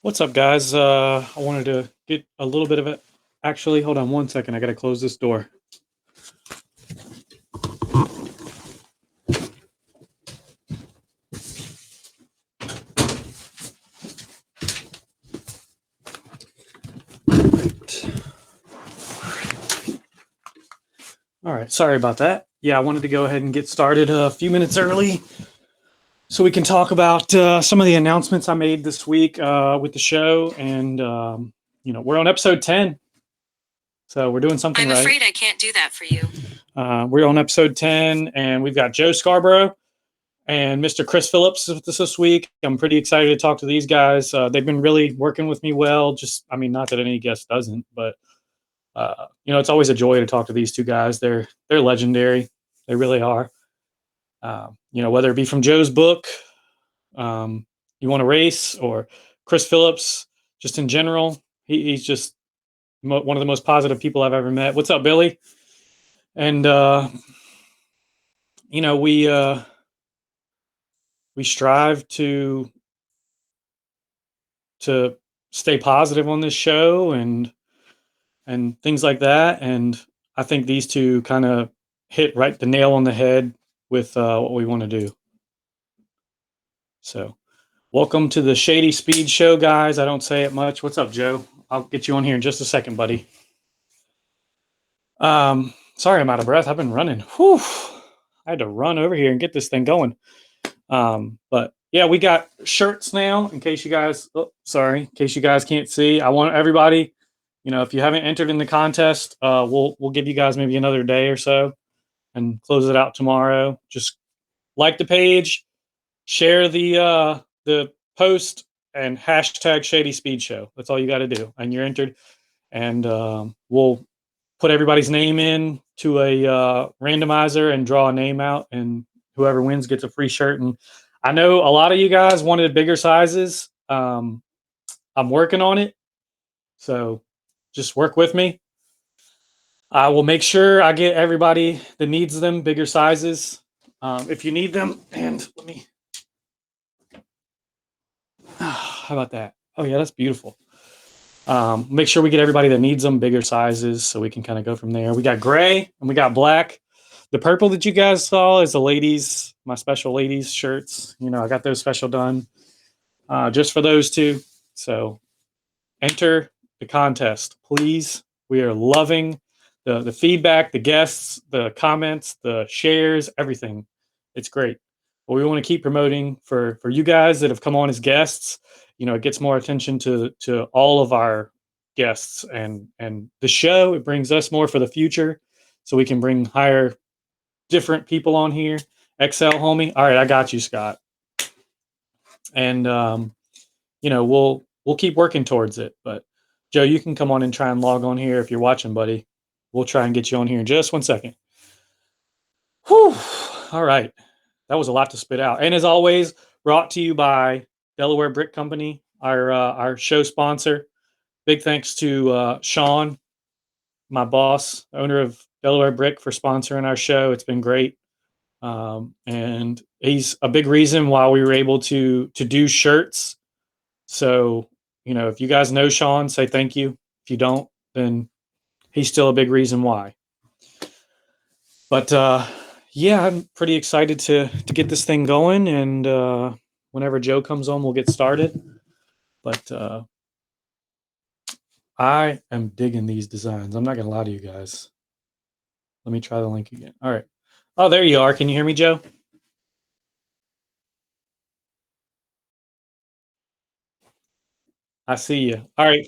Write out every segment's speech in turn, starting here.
What's up, guys? I wanted to get a little bit of it. Actually, hold on one second. I got to close this door. All right. Sorry about that. Yeah, I wanted to go ahead and get started a few minutes early so we can talk about some of the announcements I made this week with the show. And, we're on episode 10. So we're doing something right. I'm afraid I can't do that for you. We're on episode 10, and we've got Joe Scarbrough and Mr. Chris Phillips with us this week. I'm pretty excited to talk to these guys. They've been really working with me well. Not that any guest doesn't, but it's always a joy to talk to these two guys. They're legendary. They really are. Whether it be from Joe's book, You Want to Race, or Chris Phillips, just in general, he's just one of the most positive people I've ever met. What's up, Billy? And we strive to stay positive on this show and things like that. And I think these two kind of hit right the nail on the head with what we want to do. So welcome to the Shady Speed Show, guys. I don't say it much. What's up, Joe? I'll get you on here in just a second, buddy. Sorry, I'm out of breath. I've been running. Whew. I had to run over here and get this thing going. But yeah, we got shirts now. In case you guys can't see, I want everybody. If you haven't entered in the contest, we'll give you guys maybe another day or so, and close it out tomorrow. Just like the page, share the post, and hashtag Shady Speed Show. That's all you got to do, and you're entered. And we'll put everybody's name in to a randomizer and draw a name out, and whoever wins gets a free shirt. And I know a lot of you guys wanted bigger sizes. I'm working on it, so just work with me. I will make sure I get everybody that needs them bigger sizes. If you need them, and let me. How about that? Oh yeah, that's beautiful. Make sure we get everybody that needs them bigger sizes, so we can kind of go from there. We got gray and we got black. The purple that you guys saw is the ladies, my special ladies shirts. I got those special done just for those two. So enter the contest, please. We are loving the feedback, the guests, the comments, the shares, everything. It's great. But we want to keep promoting for you guys that have come on as guests. It gets more attention to all of our guests and the show. It brings us more for the future, so we can hire different people on here. XL homie. All right, I got you, Scott. And we'll keep working towards it. But Joe, you can come on and try and log on here if you're watching, buddy. We'll try and get you on here in just 1 second. Whew. All right. That was a lot to spit out. And as always, brought to you by Delaware Brick Company, our show sponsor. Big thanks to Sean, my boss, owner of Delaware Brick, for sponsoring our show. It's been great. And he's a big reason why we were able to do shirts. So, if you guys know Sean, say thank you. If you don't, then he's still a big reason why. But yeah, I'm pretty excited to get this thing going. And whenever Joe comes on, we'll get started. But I am digging these designs. I'm not going to lie to you guys. Let me try the link again. All right. Oh, there you are. Can you hear me, Joe? I see you. All right.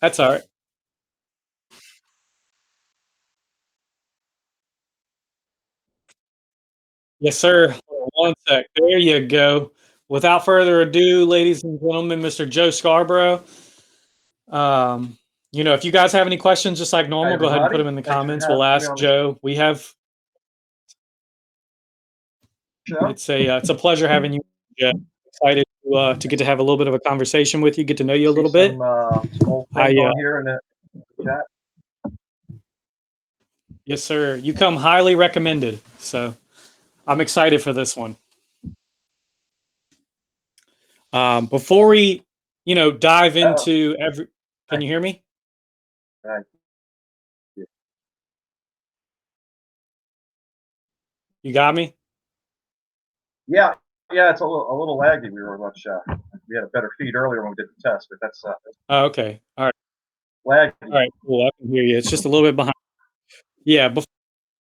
That's all right. Yes, sir. Hold on 1 sec. There you go. Without further ado, ladies and gentlemen, Mr. Joe Scarbrough. If you guys have any questions, just like normal, go ahead and put them in the comments. We'll ask Joe. We have. It's a pleasure having you, Joe. Excited to get to have a little bit of a conversation with you, get to know you a little bit. Here in the chat. Yes, sir. You come highly recommended. So I'm excited for this one. Before we, dive into can you hear me? Right. You got me? Yeah, yeah, it's a little laggy. We had a better feed earlier when we did the test, but that's Oh, okay. All right. laggy. All right. Cool. I can hear you. It's just a little bit behind. Yeah.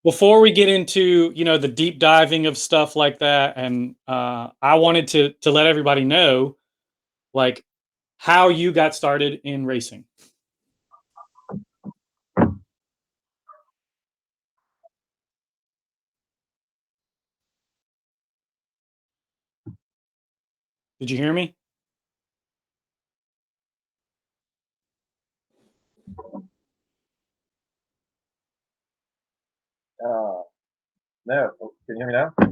Before we get into, the deep diving of stuff like that, and I wanted to let everybody know, like, how you got started in racing. Did you hear me? No, can you hear me now? I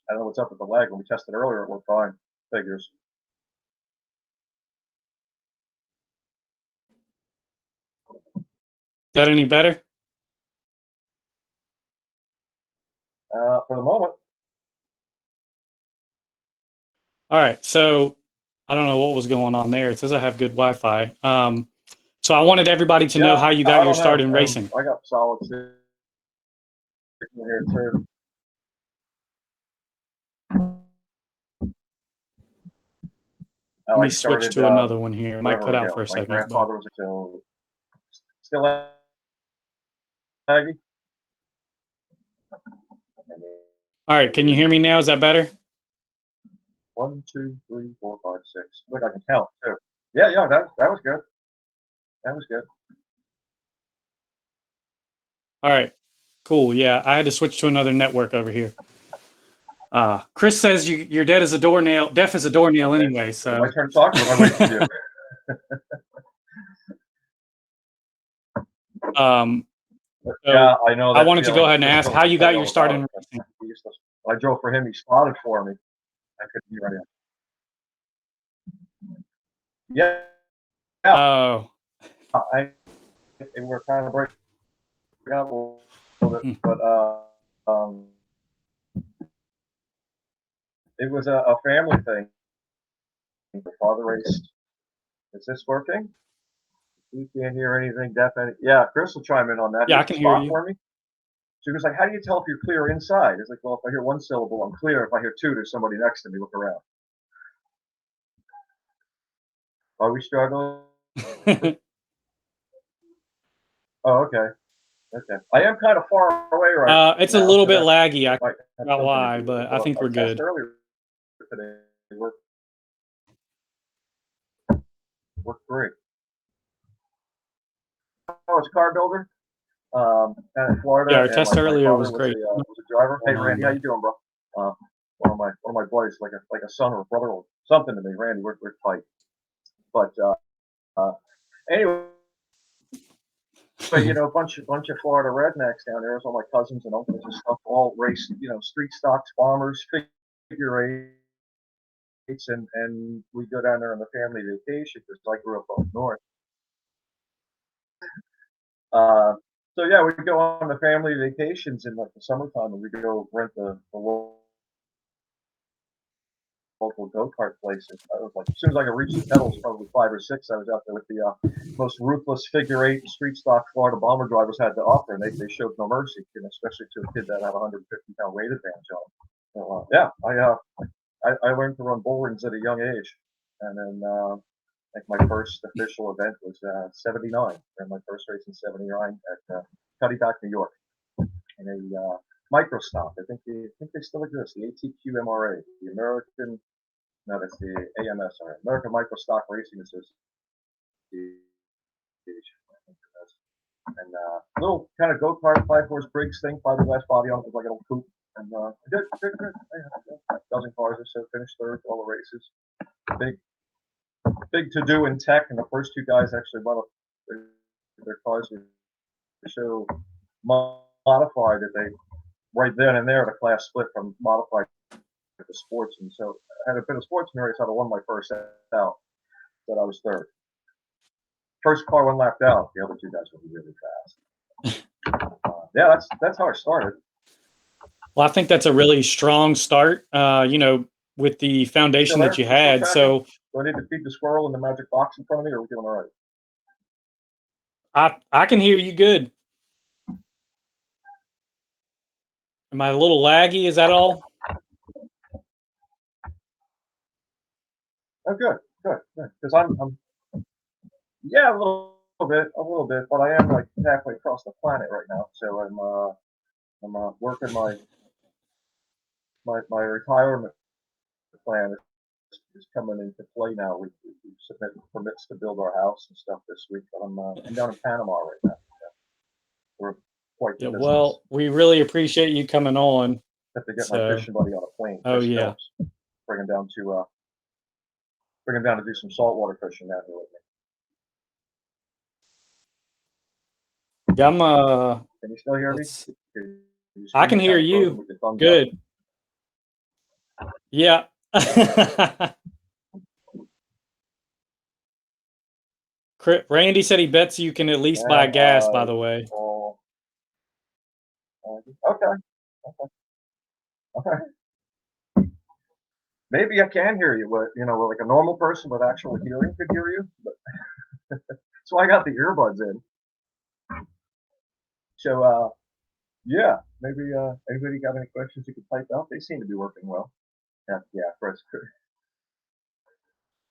don't know what's up with the lag. When we tested earlier, it worked fine. Figures. Is that any better? For the moment. All right. So I don't know what was going on there. It says I have good Wi-Fi. So I wanted everybody to know how you got I your don't know. start in racing. I got solid signal here too. Let me switch to another one here. It might cut out for a My second. grandfather was still laggy. All right. Can you hear me now? Is that better? 1, 2, 3, 4, 5, 6. Look, I can count too. Yeah, that was good. That was good. All right. Cool. Yeah, I had to switch to another network over here. Chris says you're dead as a doornail, deaf as a doornail anyway. So my turn to talk. Or am I waiting for you? Yeah, I know. I wanted to go ahead and ask how you got your start in racing. I drove for him. He spotted for me. I couldn't hear anything. Yeah. Oh. We're kind of breaking up a little bit, but it was a family thing. The father raced. Is this working? You can't hear anything. Definitely. Yeah, Chris will chime in on that. Yeah, I can hear you. For me. So he was like, "How do you tell if you're clear inside?" It's like, "Well, if I hear one syllable, I'm clear. If I hear two, there's somebody next to me. Look around." Are we struggling? Oh, okay. Okay. I am kind of far away right now. It's a little bit laggy. I don't know why, but I think we're good. Earlier today, worked great. Oh, it's a car builder. Down in Florida. Yeah, our test earlier was great. Was a driver. Hey, Randy, how you doing, bro? One of my boys, like a son or a brother or something to me. Randy, we're tight. But anyway, but a bunch of Florida rednecks down there. All my cousins and uncles and stuff all race, street stocks, bombers, figure eights, and we go down there on the family vacation because I grew up up north. So yeah, we go on the family vacations in like the summertime, and we go rent the local go-kart places. I was like, as soon as I could reach the pedals, probably 5 or 6, I was out there with the most ruthless figure eight street stock Florida bomber drivers had to offer, and they showed no mercy, and especially to a kid that had 150-pound weight advantage on him. So, yeah, I learned to run bull rings at a young age, and then like my first official event was 79, and my first race in 79 at Cuddyback, New York, in a micro stop. I think they still exist. The ATQMRA, the American. No, that's the AMS, American Micro Stock Racing Association. And little kind of go-kart 5-horse Briggs thing, fiberglass body on it, with like an old coupe. And good. A dozen cars or so, finished third all the races. Big to do in tech, and the first two guys actually bought their cars were so modified that they right then and there the class split from modified to sports, and so had it been a sportsman race, I'd have won my first out, but I was third. First car one lapped out. The other two guys were really fast. Yeah, that's how I started. Well, I think that's a really strong start. with the You still foundation that there? you You still had. tracking? So Do I need to feed the squirrel in the magic box in front of me, or are we doing all right? I can hear you good. Am I a little laggy? Is that all? Oh, good, good, good. Because I'm, yeah, a little bit, but I am like halfway across the planet right now. So I'm working my retirement plan is coming into play now. We submitted permits to build our house and stuff this week. But I'm down in Panama right now. We're quite the Yeah. distance. Well, we really appreciate you coming on. Have to get my So, fishing buddy on a plane, oh Chris yeah, Phillips. Bring him down to bring him down to do some saltwater fishing down here with me. yeah. I'm Can you still hear me? let's. Your I can screen's hear kind of frozen you. with your thumbs up. Good. Yeah. Randy said he bets you can at least buy Now gas. By I the way. will. Okay. Okay. Okay. Maybe I can hear you, but like a normal person with actual hearing could hear you. But so I got the earbuds in. So yeah, maybe anybody got any questions you could type out? They seem to be working well. Yeah,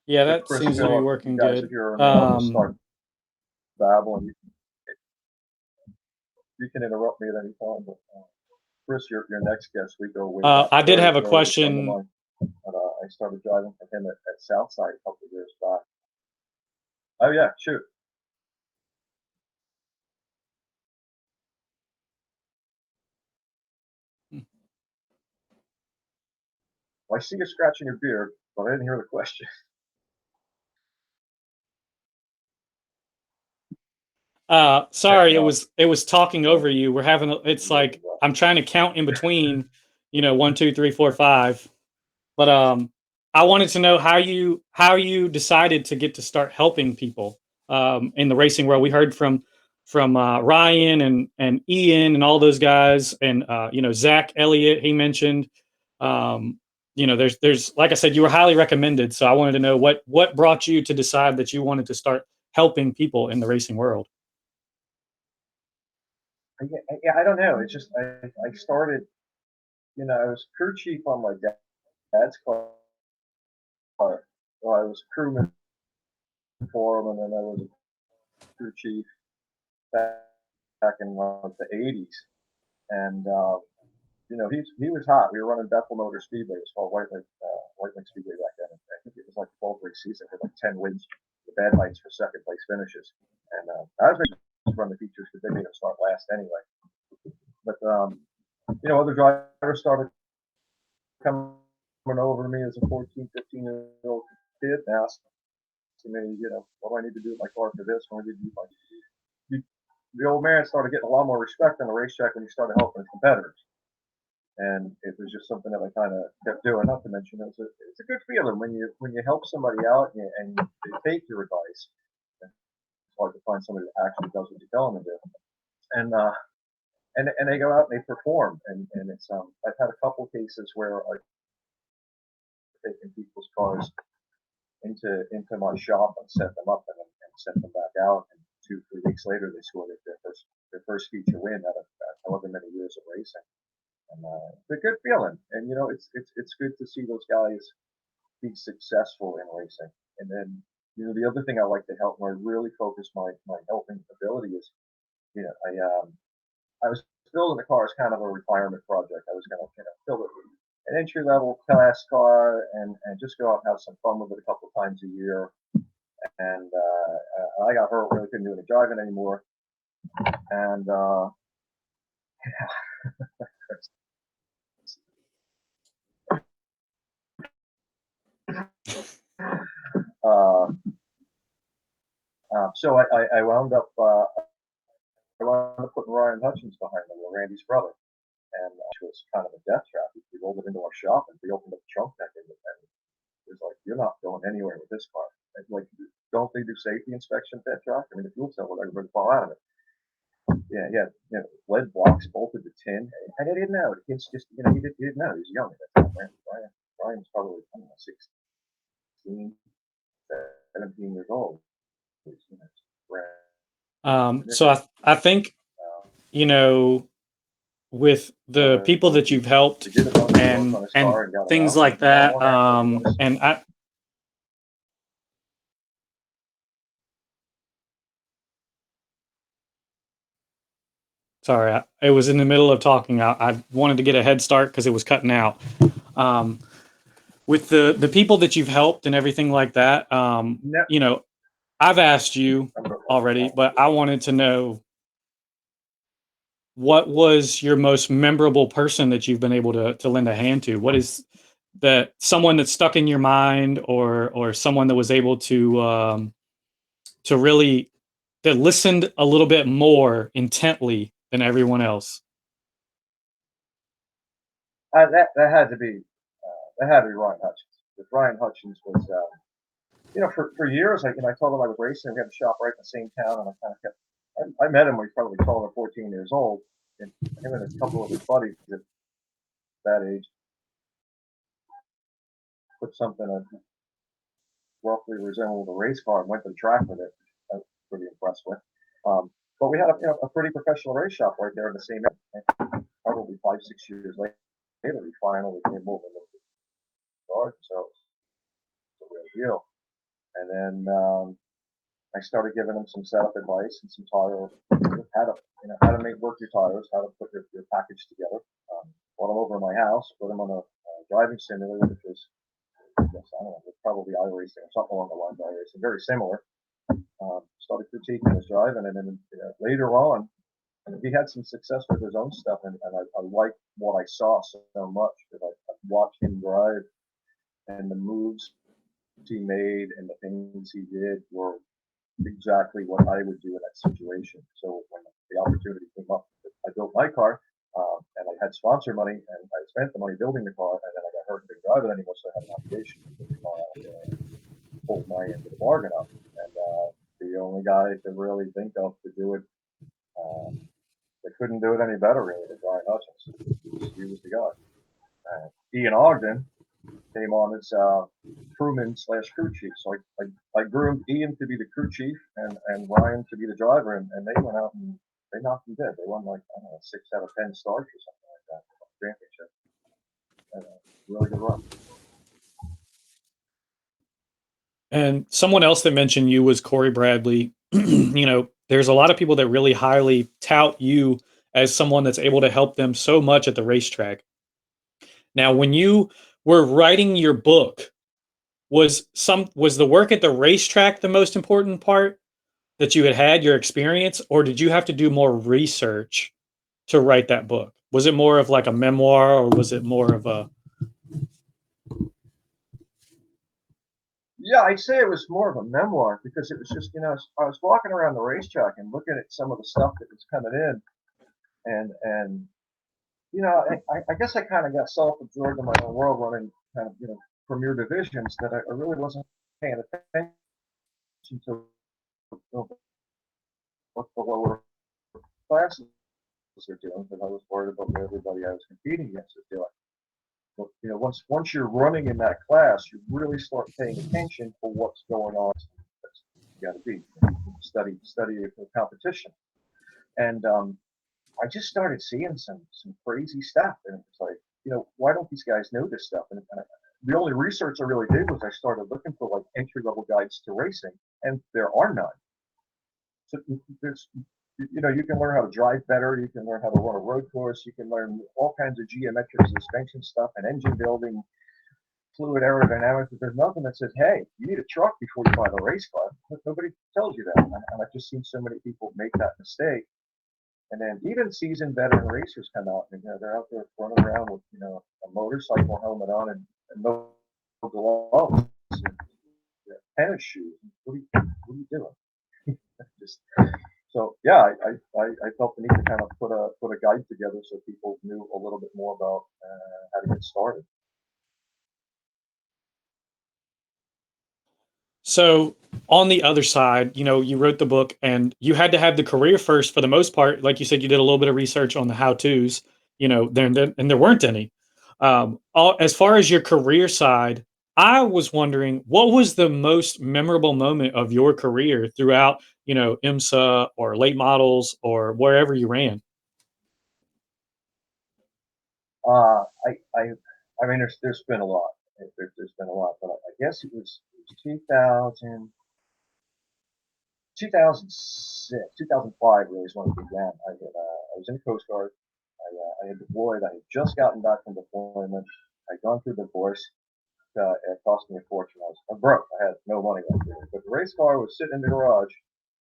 Yeah, that Chris seems to be Phillips, if you working guys are good. hearing me, I'll just start babbling. You can interrupt me at any time. But Chris, your next guest, we go way back. I did Very have a early friend of question. mine. And, I started driving for him at Southside a couple of years back. Oh yeah, shoot. Well, I see you scratching your beard, but I didn't hear the question. Sorry, Technology. it was talking over you. We're having it's like I'm trying to count in between, 1, 2, 3, 4, 5. But I wanted to know how you decided to get to start helping people in the racing world. We heard from Ryan and Ian and all those guys, and Zach Elliott. He mentioned, there's like I said, you were highly recommended. So I wanted to know what brought you to decide that you wanted to start helping people in the racing world. Yeah, I don't know. It's just I started. I was crew chief on my dad's car. Well, I was crewman for him, and then I was a crew chief back in like the '80s. And he was hot. We were running Bethel Motor Speedway. It was called White Lake Speedway back then. I think it was like 12 race season. Had like 10 wins, the bad lights for second place finishes. And I was making run the features because they made them start last anyway. But other drivers started coming over to me as a 14, 15-year-old kid and asked me, what do I need to do with my car for this? What do I need to do my the old man started getting a lot more respect on the racetrack when he started helping his competitors. And it was just something that I kind of kept doing. Not to mention, it's a good feeling when you help somebody out and they take your advice. It's hard to find somebody that actually does what you tell them to do. And and they go out and they perform. And it's I've had a couple of cases where I've taken people's cars into my shop and set them up and sent them back out. And 2, 3 weeks later, they scored their first feature win out of however many years of racing. And it's a good feeling. And it's good to see those guys be successful in racing. And then the other thing I like to help, where I really focus my helping ability is, I was building the car as kind of a retirement project. I was going to build an entry level class car and just go out and have some fun with it a couple of times a year. And I got hurt, really couldn't do any driving anymore. And uh, so I wound up putting Ryan Hutchins behind me, Randy's brother, and which was kind of a death trap. He rolled it into our shop and we opened up the trunk deck and it was like, you're not going anywhere with this car. And like, don't they do safety inspection at that truck? I mean, the fuel cell would everybody fall out of it. Yeah, yeah, lead blocks bolted to tin, and I didn't know. The kid's just, he didn't know. He was young at that time. Ryan's probably, I don't know, 16, 17 years old. He's, brand So new. I think, Um, you know, with the people so that you've helped we did a bunch of work on his and car and got him things out. And, like I that, won't answer if you want to. and I sorry, it was in the middle of talking. I wanted to get a head start because it was cutting out. Um, with the people that you've helped and everything like that, No, I've asked you I'm gonna already, but I wanted to know what was your most memorable person that you've been able to lend a hand to? What is that someone that's stuck in your mind, or someone that was able to really that listened a little bit more intently than everyone else? that had to be Ryan Hutchins. Because Ryan Hutchins was, for years, I told him I was racing. We had a shop right in the same town, and I kind of kept. I met him when he was probably 12 or 14 years old, and him and a couple of his buddies at that age put something that roughly resembled a race car and went to the track with it. I was pretty impressed with. But we had a pretty professional race shop right there in the same area. Probably 5, 6 years later, we finally came over to the car, so it's a real deal. And then I started giving him some setup advice and some tire, how to make work your tires, how to put your package together. Brought him over to my house, put him on a driving simulator, which was, I guess, I don't know, probably iRacing or something along the lines of iRacing, very similar. Started critiquing his driving, and then later on, he had some success with his own stuff, and I liked what I saw so much because I watched him drive, and the moves he made and the things he did were exactly what I would do in that situation. So when the opportunity came up, I built my car, and I had sponsor money, and I spent the money building the car, and then I got hurt and didn't drive it anymore, so I had an obligation to put the car out there and hold my end of the bargain up. And the only guy I could really think of to do it, they couldn't do it any better, really, than Brian Hutchins. He was the guy. Ian Ogden came on as crewman/crew chief. So I groomed Ian to be the crew chief and Ryan to be the driver, and they went out and they knocked him dead. They won, like, I don't know, 6 out of 10 starts or something like that for the championship. And, really good run. And someone else that mentioned you was Corey Bradley. There's a lot of people that really highly tout you as someone that's able to help them so much at the racetrack. Now, when you were writing your book, was the work at the racetrack the most important part that you had your experience, or did you have to do more research to write that book? Was it more of like a memoir, or was it more of a Yeah, I'd say it was more of a memoir because it was just, I was walking around the racetrack and looking at some of the stuff that was coming in, and I guess I kind of got self-absorbed in my own world running kind of, premier divisions that I really wasn't paying attention to what the lower classes are doing because I was worried about what everybody I was competing against is doing. But once you're running in that class, you really start paying attention to what's going on. You got to be study the competition, and I just started seeing some crazy stuff, and it's like, why don't these guys know this stuff? And the only research I really did was I started looking for like entry level guides to racing, and there are none. So there's, you can learn how to drive better, you can learn how to run a road course, you can learn all kinds of geometric suspension stuff and engine building, fluid aerodynamics, but there's nothing that says, hey, you need a truck before you buy the race car. Nobody tells you that, and I've just seen so many people make that mistake. And then even seasoned veteran racers come out, and they're out there running around with a motorcycle helmet on and no gloves, and tennis shoes. What are you doing? Just so yeah, I felt the need to kind of put a guide together so people knew a little bit more about how to get started. So on the other side, you wrote the book and you had to have the career first for the most part. Like you said, you did a little bit of research on the how-tos, and there weren't any. As far as your career side, I was wondering what was the most memorable moment of your career throughout, IMSA or late models or wherever you ran? Uh, I, I, I mean, there's been a lot. There's been a lot, but I guess it was 2000, 2006, 2005 really is when it began. I was in the Coast Guard. I had deployed. I had just gotten back from deployment. I'd gone through divorce. It cost me a fortune. I was broke. I had no money left. But the race car was sitting in the garage.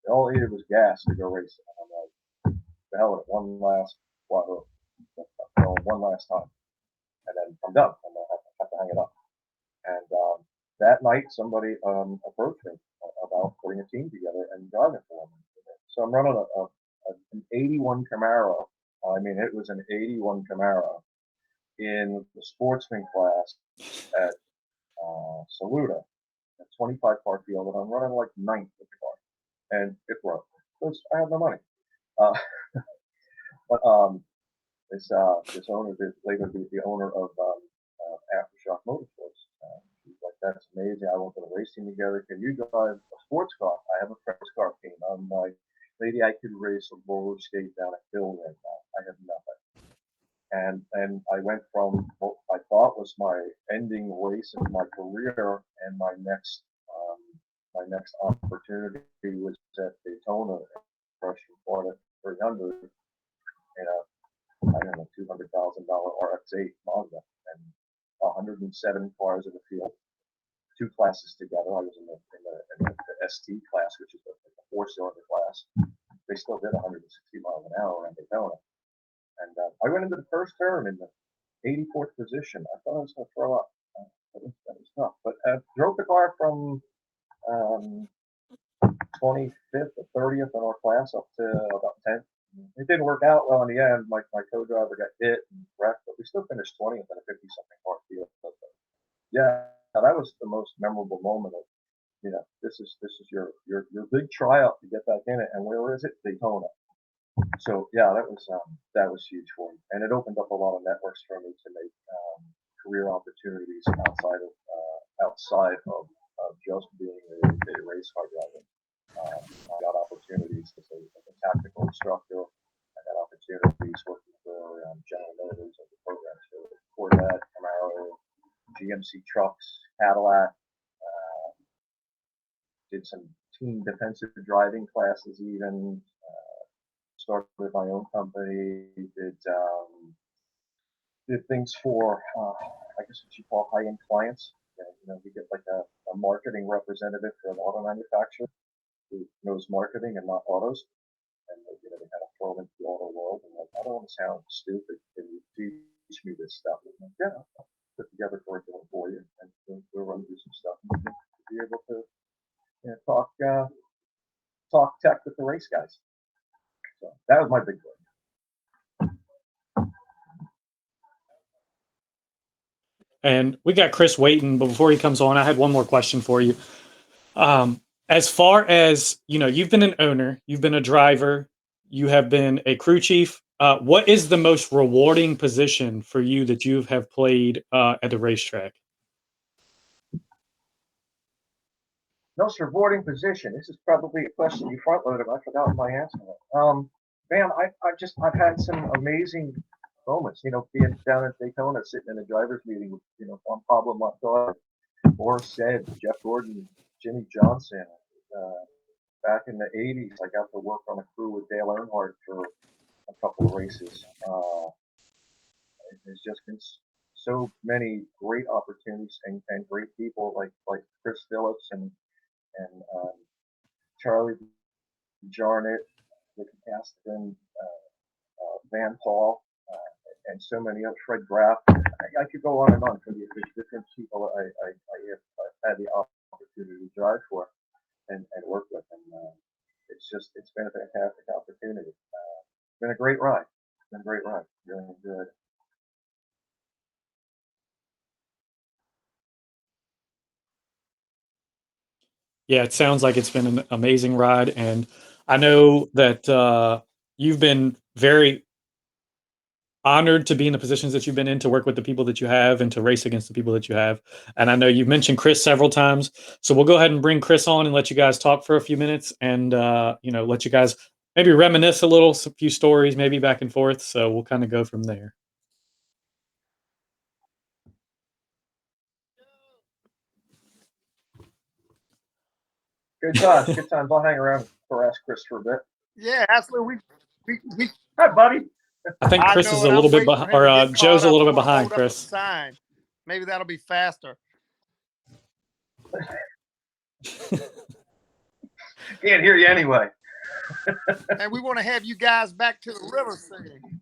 All I needed was gas to go racing. And I'm like, the hell with it, one last time, and then I'm done. I'm gonna have to hang it up. And that night, somebody approached me about putting a team together and driving for me. So I'm running an '81 Camaro. I mean, it was an '81 Camaro in the sportsman class at Saluda, a 25 car field, and I'm running like ninth with the car, and it broke because I had no money. Uh, but this owner did later be the owner of Aftershock Motorsports. She's like, "That's amazing. I want to race team together. Can you drive a sports car? I have a sports car team." I'm like, "Lady, I could race a roller skate down a hill right now. I have nothing." And I went from what I thought was my ending race in my career, and my next opportunity was at Daytona, Russian Florida 300 in a, I don't know, $200,000 RX-8 Mazda, and 107 cars in the field, two classes together. I was in the ST class, which is the four-cylinder class. They still did 160 miles an hour around Daytona. And I went into the first turn in the 84th position. I thought I was going to throw up. That was tough. But drove the car from um, 25th or 30th in our class up to about 10th. It didn't work out well in the end. My co-driver got hit and wrecked, but we still finished 20th in a 50-something car field. But, yeah, that was the most memorable moment of, this is your big tryout to get back in it. And where is it? Daytona. So yeah, that was huge for me, and it opened up a lot of networks for me to make career opportunities outside of just being a race car driver. I got opportunities as a tactical instructor. I got opportunities working for General Motors as a program for Corvette, Camaro, GMC trucks, Cadillac. Did some team defensive driving classes even. Started with my own company. Did things for I guess what you call high end clients. You get like a marketing representative for an auto manufacturer who knows marketing and not autos, and they kind of throw them into the auto world. And like, I don't want to sound stupid. Can you teach me this stuff? And I'm like, yeah, I'll put together curriculum for you, and we'll run through some stuff and be able to talk tech with the race guys. So that was my big goal. And we got Chris waiting, but before he comes on, I had one more question for you. As far as you've been an owner, you've been a driver, you have been a crew chief. What is the most rewarding position for you that you have played at the racetrack? Most rewarding position. This is probably a question you front loaded. I forgot my answer. Man, I've had some amazing moments. Being down at Daytona, sitting in a drivers meeting with Juan Pablo Montoya, Boris Said, Jeff Gordon, Jimmy Johnson. Back in the '80s, I got to work on a crew with Dale Earnhardt for a couple of races. There's just been so many great opportunities and great people like Chris Phillips and Charlie Jarnett, Rick Aston, Van Paul, and so many others, Fred Graff. I could go on and on for the different people I've had the opportunity to drive for and work with. And it's been a fantastic opportunity. It's been a great ride. It's been a great ride. Really enjoyed it. Yeah, it sounds like it's been an amazing ride, and I know that you've been very honored to be in the positions that you've been in, to work with the people that you have, and to race against the people that you have. And I know you've mentioned Chris several times, so we'll go ahead and bring Chris on and let you guys talk for a few minutes, and let you guys maybe reminisce a little, a few stories, maybe back and forth. So we'll kind of go from there. Good times, good times. I'll hang around and harass Chris for a bit. Yeah, absolutely. We Hi, buddy. I think I Chris know is it. a I'm little bit waiting for behind, him to or get Joe's caught a up. little I'm bit gonna behind, hold up a Chris. sign. Maybe that'll be faster. Can't hear you anyway. And we want to have you guys back to the river singing.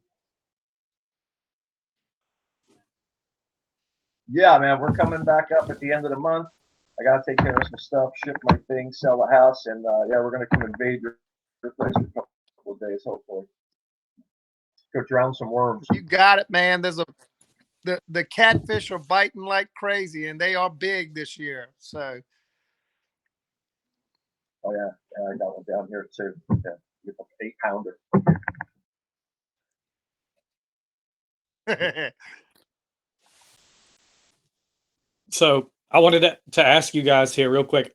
Yeah, man, we're coming back up at the end of the month. I gotta take care of some stuff, ship my things, sell the house, and yeah, we're gonna come invade your place for a couple of days, hopefully. Go drown some worms. You got it, man. The catfish are biting like crazy, and they are big this year. So. Oh yeah, I got one down here too. Yeah, get an 8-pounder. So I wanted to ask you guys here real quick.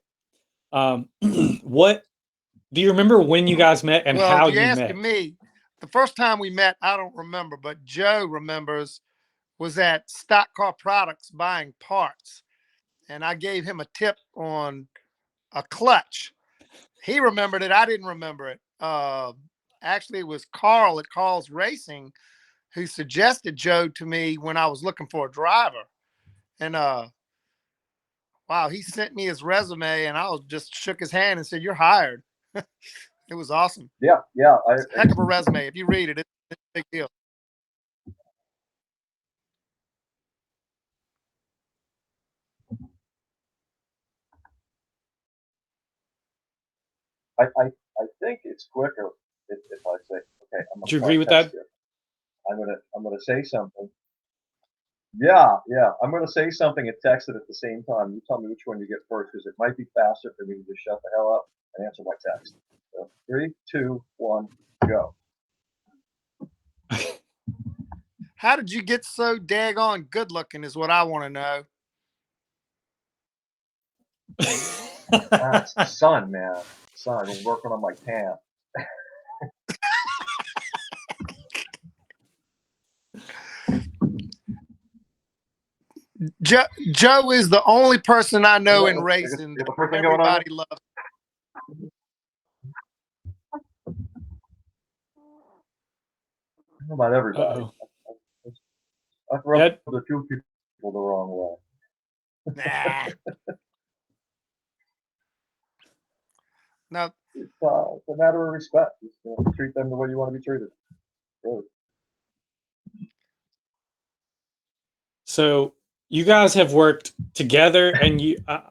What do you remember when you guys met and well, how if you're you asking met? me, the first time we met, I don't remember, but Joe remembers, was at Stock Car Products buying parts. And I gave him a tip on a clutch. He remembered it. I didn't remember it. Actually, it was Carl at Carl's Racing who suggested Joe to me when I was looking for a driver. And wow, he sent me his resume, and I was just shook his hand and said, "You're hired." It was awesome. Yeah. Heck of a resume. If you read it, it's a big deal. I think it's quicker if I say, okay, I'm Do you gonna agree with test that? here. I'm gonna say something. Yeah, I'm gonna say something and text it at the same time. You tell me which one you get first, because it might be faster for me to just shut the hell up and answer my text. So 3, 2, 1, go. How did you get so daggone good looking is what I want to know. It's the sun, man. Sun. I've been working on my tan. Joe is the only person I know in You racing have that a person going on? everybody loves. I don't know about everybody. Uh-oh. I've rubbed a few people the wrong way. Nah. No. It's a matter of respect. Just, treat them the way you want to be treated. Really. So you guys have worked together, and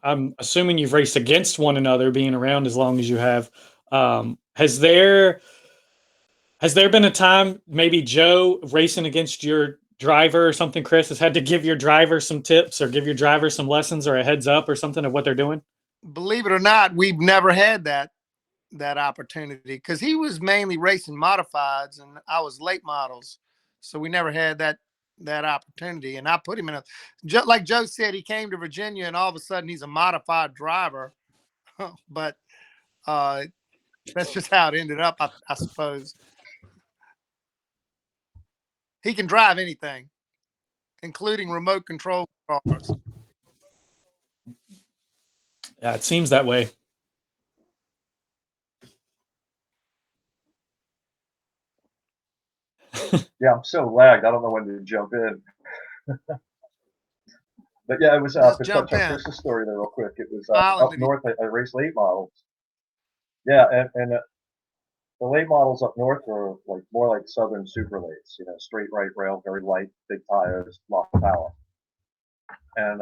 I'm assuming you've raced against one another, being around as long as you have. Has there been a time maybe Joe racing against your driver or something, Chris, has had to give your driver some tips or give your driver some lessons or a heads up or something of what they're doing? Believe it or not, we've never had that opportunity, because he was mainly racing modifieds and I was late models, so we never had that opportunity. And I put him in just like Joe said, he came to Virginia and all of a sudden he's a modified driver. But that's just how it ended up, I suppose. He can drive anything, including remote control cars. Yeah, it seems that way. Yeah, I'm so lagged. I don't know when to jump in. But yeah, it was Just to jump touch on in. Chris's story there real quick. It was Smiling up to north. I raced late models. Yeah, and the late models up north were like more like southern super lates. Straight right rail, very light, big tires, lot of power. And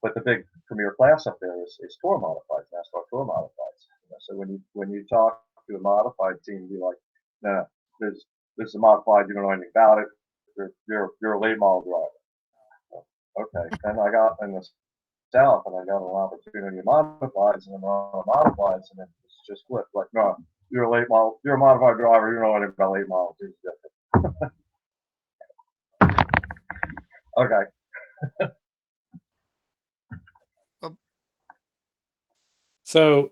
but the big premier class up there is tour modifieds, NASCAR tour modifieds. So when you talk to a modified team, you're like, no, this is a modified. You don't know anything about it. You're a late model driver. Okay. And I got in the south, and I got an opportunity to modifieds, and then on modifieds, and it's just flipped. Like, no, you're a late model. You're a modified driver. You don't know anything about late models. Okay. So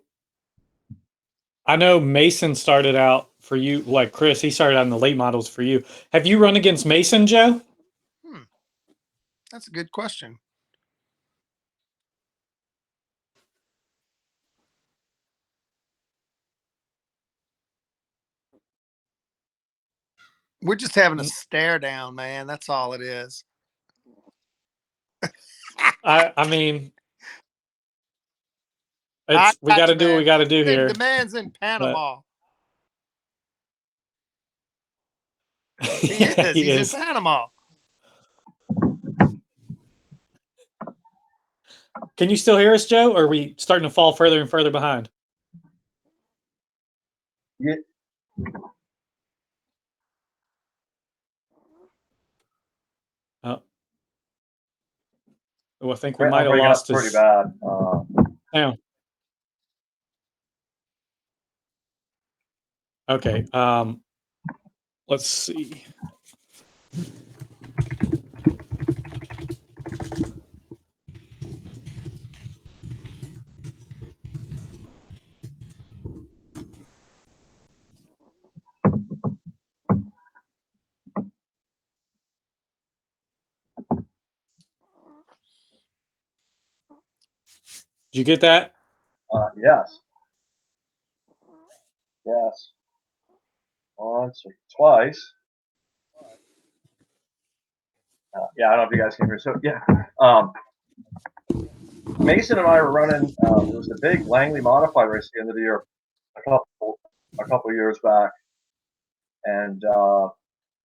I know Mason started out for you, like Chris. He started out in the late models for you. Have you run against Mason, Joe? That's a good question. We're just having a stare down, man. That's all it is. I mean, we got to do what we got to do here. The man's in Panama. He is. He He's is. in Panama. Can you still hear us, Joe? Or are we starting to fall further and further behind? Yeah. Oh, I think we might have lost pretty bad. Yeah. Okay. Let's see. Did you get that? Yes. Yes. Once or twice. Yeah, I don't know if you guys can hear. So yeah, Mason and I were running. It was the big Langley modified race at the end of the year, a couple years back, and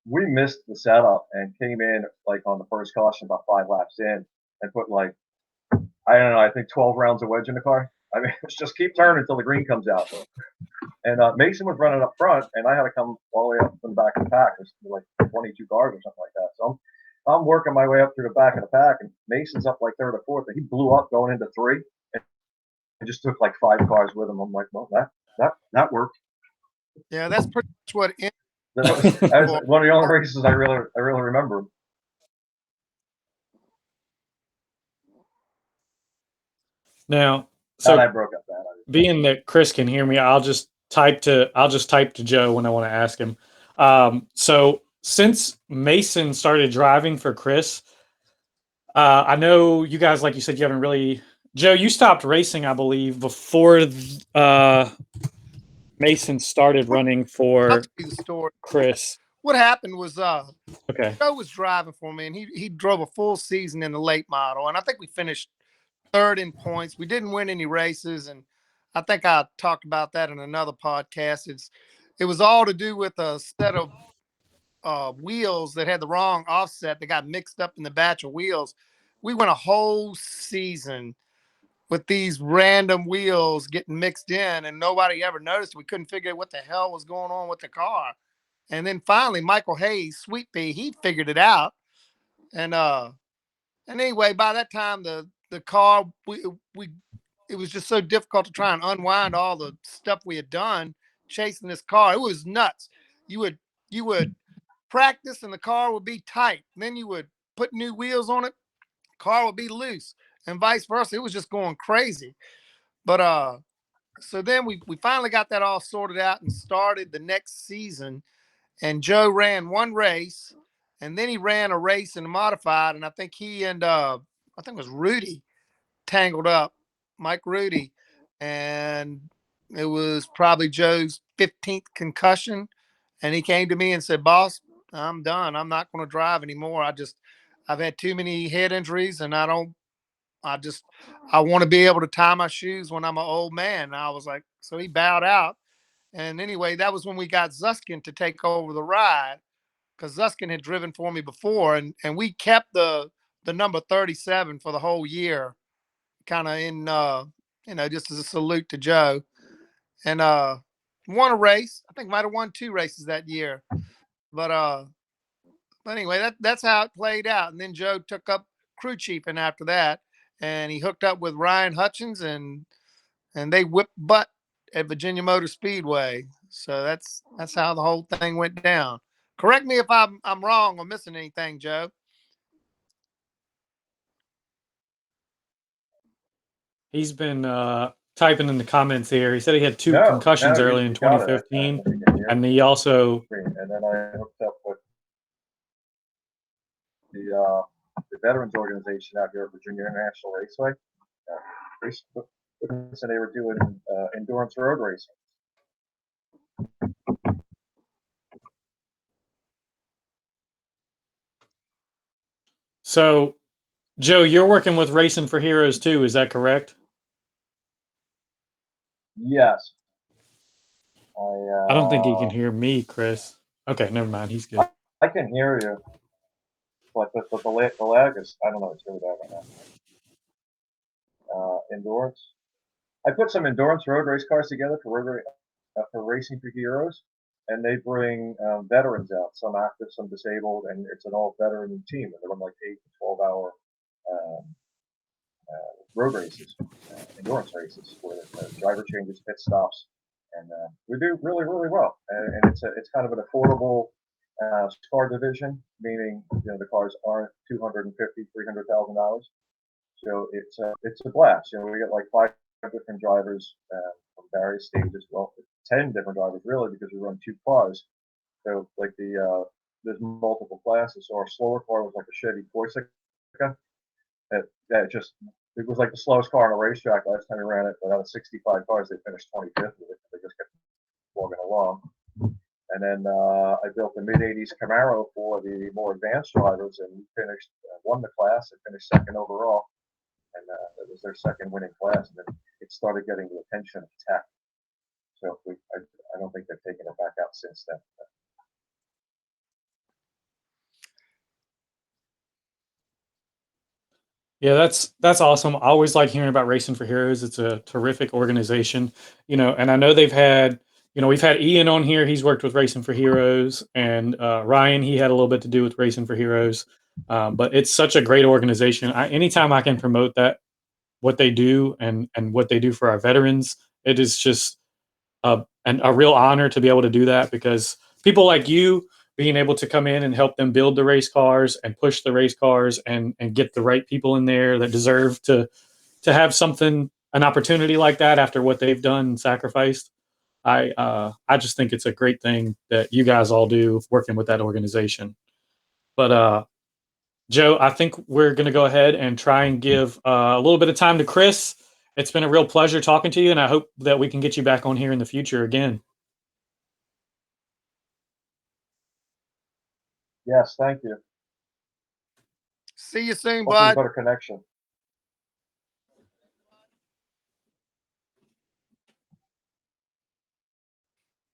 we missed the setup and came in like on the first caution about 5 laps in and put like, I don't know, I think 12 rounds of wedge in the car. I mean, it's just keep turning until the green comes out. And Mason was running up front, and I had to come all the way up from the back of the pack. There's like 22 cars or something like that. So I'm working my way up through the back of the pack, and Mason's up like third or fourth, and he blew up going into 3, and just took like 5 cars with him. I'm like, well, that worked. Yeah, that's pretty much what. That was one of the only races I really remember. Now, so I broke up that. Being that Chris can hear me, I'll just type to Joe when I want to ask him. So since Mason started driving for Chris, I know you guys, like you said, you haven't really. Joe, you stopped racing, I believe, before Mason started running for Chris. What happened was Okay. Joe was driving for me, and he drove a full season in the late model, and I think we finished third in points. We didn't win any races, and I think I talked about that in another podcast. It was all to do with a set of wheels that had the wrong offset that got mixed up in the batch of wheels. We went a whole season with these random wheels getting mixed in, and nobody ever noticed. We couldn't figure out what the hell was going on with the car. And then finally, Michael Hayes, Sweet Pea, he figured it out. And anyway, by that time, the car we it was just so difficult to try and unwind all the stuff we had done chasing this car. It was nuts. You would practice and the car would be tight. And then you would put new wheels on it, car would be loose, and vice versa. It was just going crazy. But so then we finally got that all sorted out and started the next season. And Joe ran one race, and then he ran a race in the modified, and I think he and I think it was Rudy tangled up, Mike Rudy, and it was probably Joe's 15th concussion. And he came to me and said, "Boss, I'm done. I'm not going to drive anymore. I've had too many head injuries, and I want to be able to tie my shoes when I'm an old man." And I was like, so he bowed out. And anyway, that was when we got Zuskin to take over the ride, because Zuskin had driven for me before, and we kept the number 37 for the whole year, kind of in just as a salute to Joe. And won a race. I think might have won 2 races that year. But anyway, that's how it played out. And then Joe took up crew chiefing after that, and he hooked up with Ryan Hutchins, and they whipped butt at Virginia Motor Speedway. So that's how the whole thing went down. Correct me if I'm wrong or missing anything, Joe. He's been typing in the comments here. He said he had two No, concussions no, early in you got it. 2015, You can hear and he also me. And then I hooked up with the veterans organization out here at Virginia International Raceway. So they were doing endurance road racing. So, Joe, you're working with Racing for Heroes too, is that correct? Yes. I don't think he can hear me, Chris. Okay, never mind. He's good. I can hear you, but the lag is, I don't know, it's really bad right now. Endurance. I put some endurance road race cars together for Racing for Heroes, and they bring veterans out, some active, some disabled, and it's an all veteran team. And they run like 8 to 12 hour um, road races, endurance races, where the driver changes, pit stops, and we do really, really well. And it's kind of an affordable car division, meaning the cars aren't $250,000-$300,000. So it's a blast. We get like 5 different drivers from various stages. Well, 10 different drivers really, because we run 2 cars. So like there's multiple classes. So our slower car was like a Chevy Corsica. That just it was like the slowest car on a racetrack last time we ran it. But out of 65 cars, they finished 25th with it. They just kept plugging along. And then I built a mid-'80s Camaro for the more advanced drivers, and we finished won the class and finished second overall. And it was their second winning class, and then it started getting the attention of tech. So I don't think they've taken it back out since then. Yeah, that's awesome. I always like hearing about Racing for Heroes. It's a terrific organization, and I know they've had, we've had Ian on here. He's worked with Racing for Heroes, and Ryan, he had a little bit to do with Racing for Heroes. But it's such a great organization. Anytime I can promote that, what they do and what they do for our veterans, it is just a real honor to be able to do that, because people like you being able to come in and help them build the race cars and push the race cars and get the right people in there that deserve to have something, an opportunity like that after what they've done and sacrificed. I just think it's a great thing that you guys all do working with that organization. But Joe, I think we're going to go ahead and try and give a little bit of time to Chris. It's been a real pleasure talking to you, and I hope that we can get you back on here in the future again. Yes, thank you. See you soon, Hopefully bud. better connection.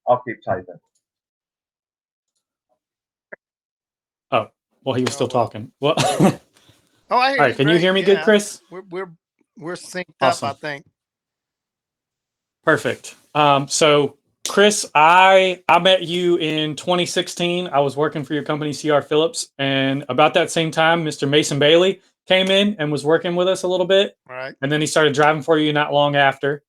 I'll keep typing. Oh, well, he was still talking. Well, oh, I hear all right. Can you hear me good, Chris? We're synced Awesome. up, I think. Perfect. So Chris, I met you in 2016. I was working for your company, CR Phillips, and about that same time, Mr. Mason Bailey came in and was working with us a little bit. Right. And then he started driving for you not long after.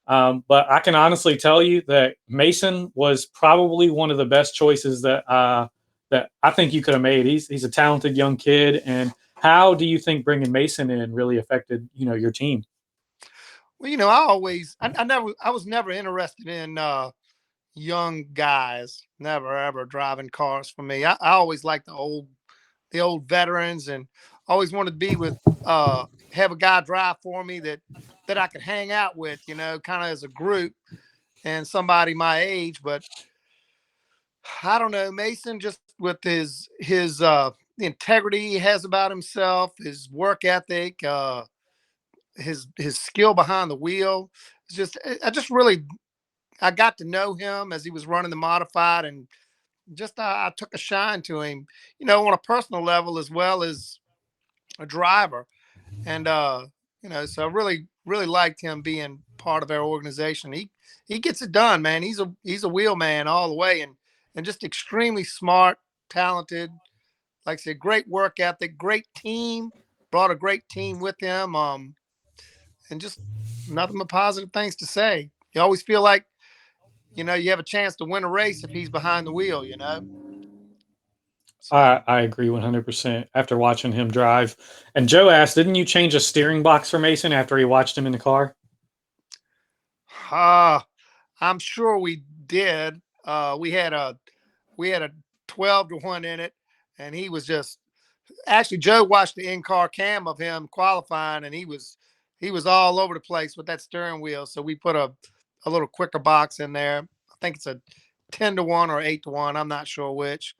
But I can honestly tell you that Mason was probably one of the best choices that I think you could have made. He's a talented young kid. And how do you think bringing Mason in really affected your team? Well, I was never interested in young guys. Never ever driving cars for me. I always liked the old veterans, and always wanted to be with have a guy drive for me that I could hang out with, kind of as a group, and somebody my age. But I don't know, Mason, just with his the integrity he has about himself, his work ethic, his skill behind the wheel. It's just I got to know him as he was running the modified, and just I took a shine to him, on a personal level as well as a driver. And so I really liked him being part of our organization. He gets it done, man. He's a wheel man all the way, and just extremely smart, talented. Like I said, great work ethic, great team. Brought a great team with him. And just nothing but positive things to say. You always feel like, you have a chance to win a race if he's behind the wheel. So, I agree 100% after watching him drive. And Joe asked, didn't you change a steering box for Mason after he watched him in the car? I'm sure we did. We had a 12-1 in it, and he was just actually Joe watched the in-car cam of him qualifying, and he was all over the place with that steering wheel. So we put a little quicker box in there. I think it's a 10-1 or 8-1. I'm not sure which,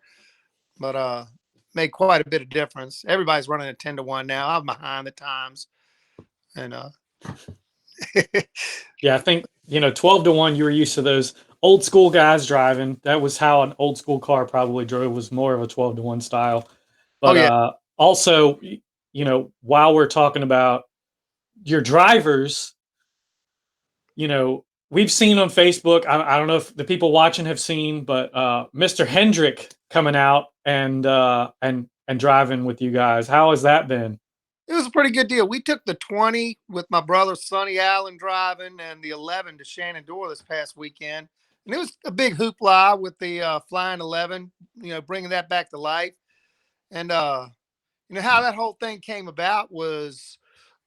but made quite a bit of difference. Everybody's running a 10-1 now. I'm behind the times, and Yeah, I think, 12-1, you were used to those old school guys driving. That was how an old school car probably drove, was more of a 12-1 style. oh But yeah, also, while we're talking about your drivers, we've seen on Facebook. I don't know if the people watching have seen, but Mr. Hendrick coming out and driving with you guys. How has that been? it was a pretty good deal. We took the 20 with my brother Sonny Allen driving, and the 11 to Shenandoah this past weekend, and it was a big hoopla with the flying 11. Bringing that back to life, and how that whole thing came about was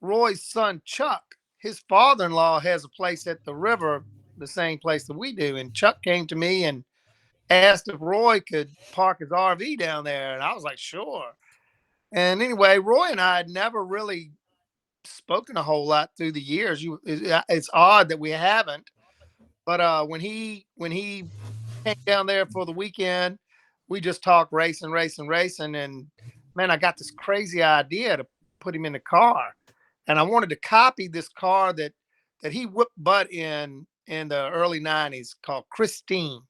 Roy's son Chuck. His father-in-law has a place at the river, the same place that we do, and Chuck came to me and asked if Roy could park his RV down there, and I was like, sure. And anyway, Roy and I had never really spoken a whole lot through the years. It's odd that we haven't, but when he came down there for the weekend, we just talked racing, racing, racing, and man, I got this crazy idea to put him in the car, and I wanted to copy this car that he whipped butt in the early '90s called Christine.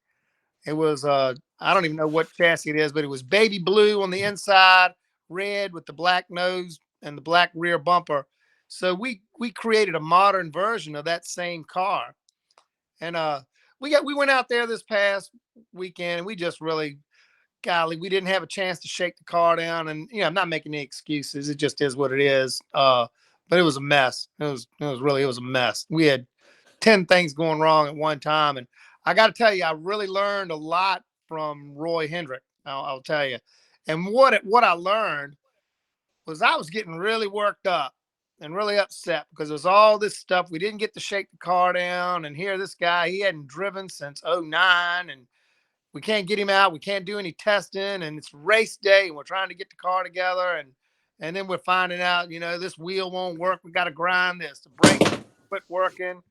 It was I don't even know what chassis it is, but it was baby blue on the inside, red with the black nose and the black rear bumper. So we created a modern version of that same car. And we went out there this past weekend, and we just really, golly, we didn't have a chance to shake the car down. And I'm not making any excuses. It just is what it is. But it was a mess. It was a mess. We had 10 things going wrong at one time. And I got to tell you, I really learned a lot from Roy Hendrick. I'll tell you. And what I learned was I was getting really worked up and really upset because there's all this stuff. We didn't get to shake the car down. And here, this guy, he hadn't driven since '09. And we can't get him out. We can't do any testing. And it's race day. And we're trying to get the car together. And then we're finding out, this wheel won't work. We got to grind this. The brake quit working.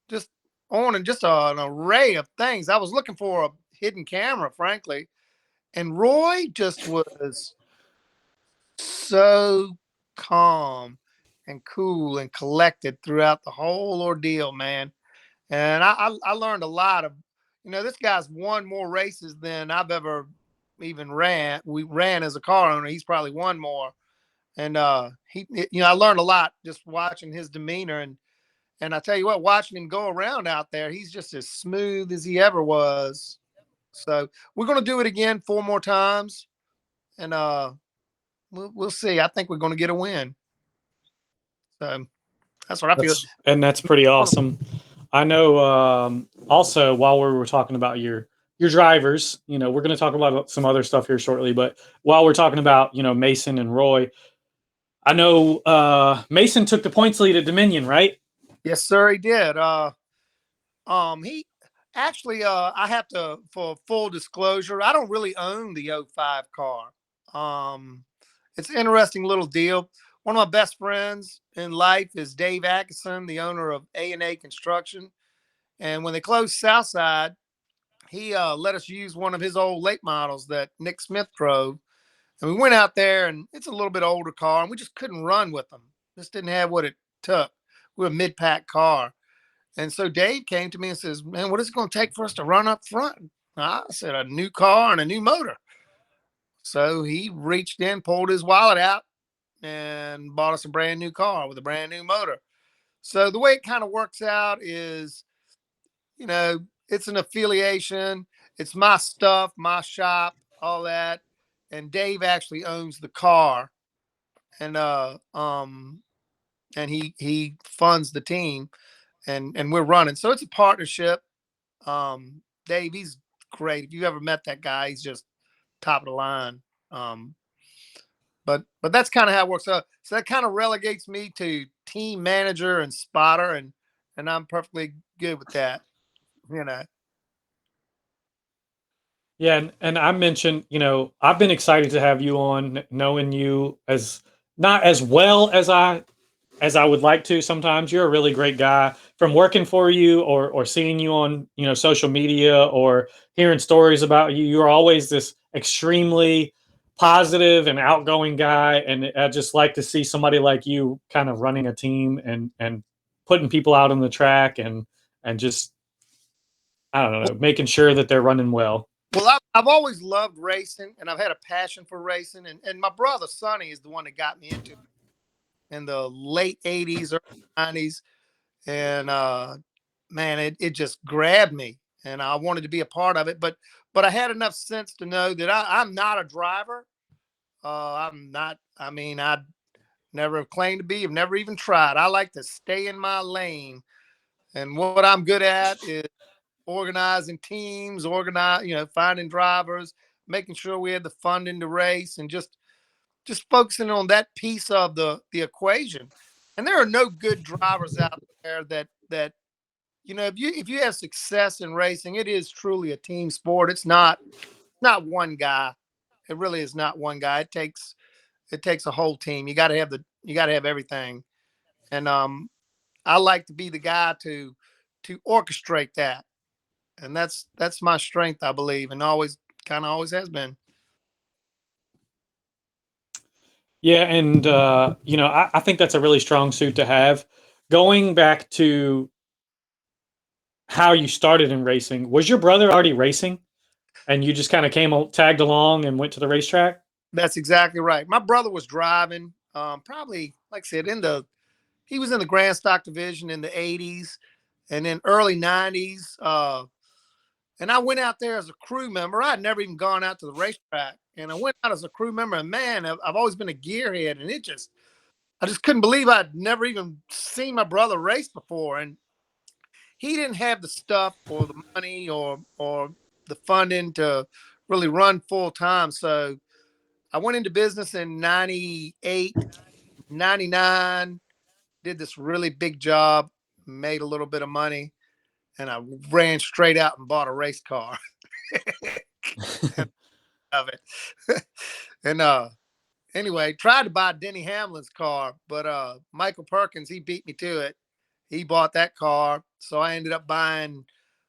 Just on and just an array of things. I was looking for a hidden camera, frankly. And Roy just was so calm and cool and collected throughout the whole ordeal, man. And I learned a lot of, this guy's won more races than I've ever even ran. We ran as a car owner. He's probably won more. And I learned a lot just watching his demeanor. And I tell you what, watching him go around out there, he's just as smooth as he ever was. So we're going to do it again 4 more times, and we'll see. I think we're going to get a win. So that's what I feel. That's pretty awesome. I know. Also, while we were talking about your drivers, we're going to talk about some other stuff here shortly. But while we're talking about Mason and Roy, I know Mason took the points lead at Dominion, right? Yes, sir, he did. He actually, I have to, for full disclosure, I don't really own the '05 car. It's an interesting little deal. One of my best friends in life is Dave Atkinson, the owner of A&A Construction. And when they closed Southside, he let us use one of his old late models that Nick Smith drove. And we went out there, and it's a little bit older car, and we just couldn't run with them. Just didn't have what it took. We were a mid-pack car. And so Dave came to me and says, man, what is it going to take for us to run up front? I said, a new car and a new motor. So he reached in, pulled his wallet out, and bought us a brand new car with a brand new motor. So the way it kind of works out is, it's an affiliation. It's my stuff, my shop, all that. And Dave actually owns the car, and he funds the team, and we're running. So it's a partnership. Dave, he's great. If you ever met that guy, he's just top of the line. But that's kind of how it works. So that kind of relegates me to team manager and spotter, and I'm perfectly good with that. You know. Yeah, and I mentioned, I've been excited to have you on, knowing you as not as well as I would like to. Sometimes you're a really great guy from working for you or seeing you on, social media or hearing stories about you. You're always this extremely positive and outgoing guy. And I just like to see somebody like you kind of running a team and putting people out on the track and just, I don't know, making sure that they're running well. Well, I've always loved racing, and I've had a passion for racing. And my brother Sonny is the one that got me into it in the late '80s, early '90s, and man, it just grabbed me, and I wanted to be a part of it. But I had enough sense to know that I'm not a driver. I'm not. I mean, I never claimed to be. I've never even tried. I like to stay in my lane, and what I'm good at is organizing teams, finding drivers, making sure we had the funding to race, and just focusing on that piece of the equation. And there are no good drivers out there that if you have success in racing, it is truly a team sport. It's not one guy. It really is not one guy. It takes a whole team. You got to have everything. And I like to be the guy to orchestrate that. And that's my strength, I believe, and always has been. Yeah, and I think that's a really strong suit to have. Going back to how you started in racing, was your brother already racing, and you just kind of tagged along and went to the racetrack? That's exactly right. My brother was driving, probably like I said, he was in the grand stock division in the '80s and then early '90s. And I went out there as a crew member. I'd never even gone out to the racetrack, and I went out as a crew member. And man, I've always been a gearhead, and I just couldn't believe I'd never even seen my brother race before. And he didn't have the stuff or the money or the funding to really run full time. So I went into business in '98, '99, did this really big job, made a little bit of money, and I ran straight out and bought a race car of it. And anyway, tried to buy Denny Hamlin's car, but Michael Perkins, he beat me to it. He bought that car. So I ended up buying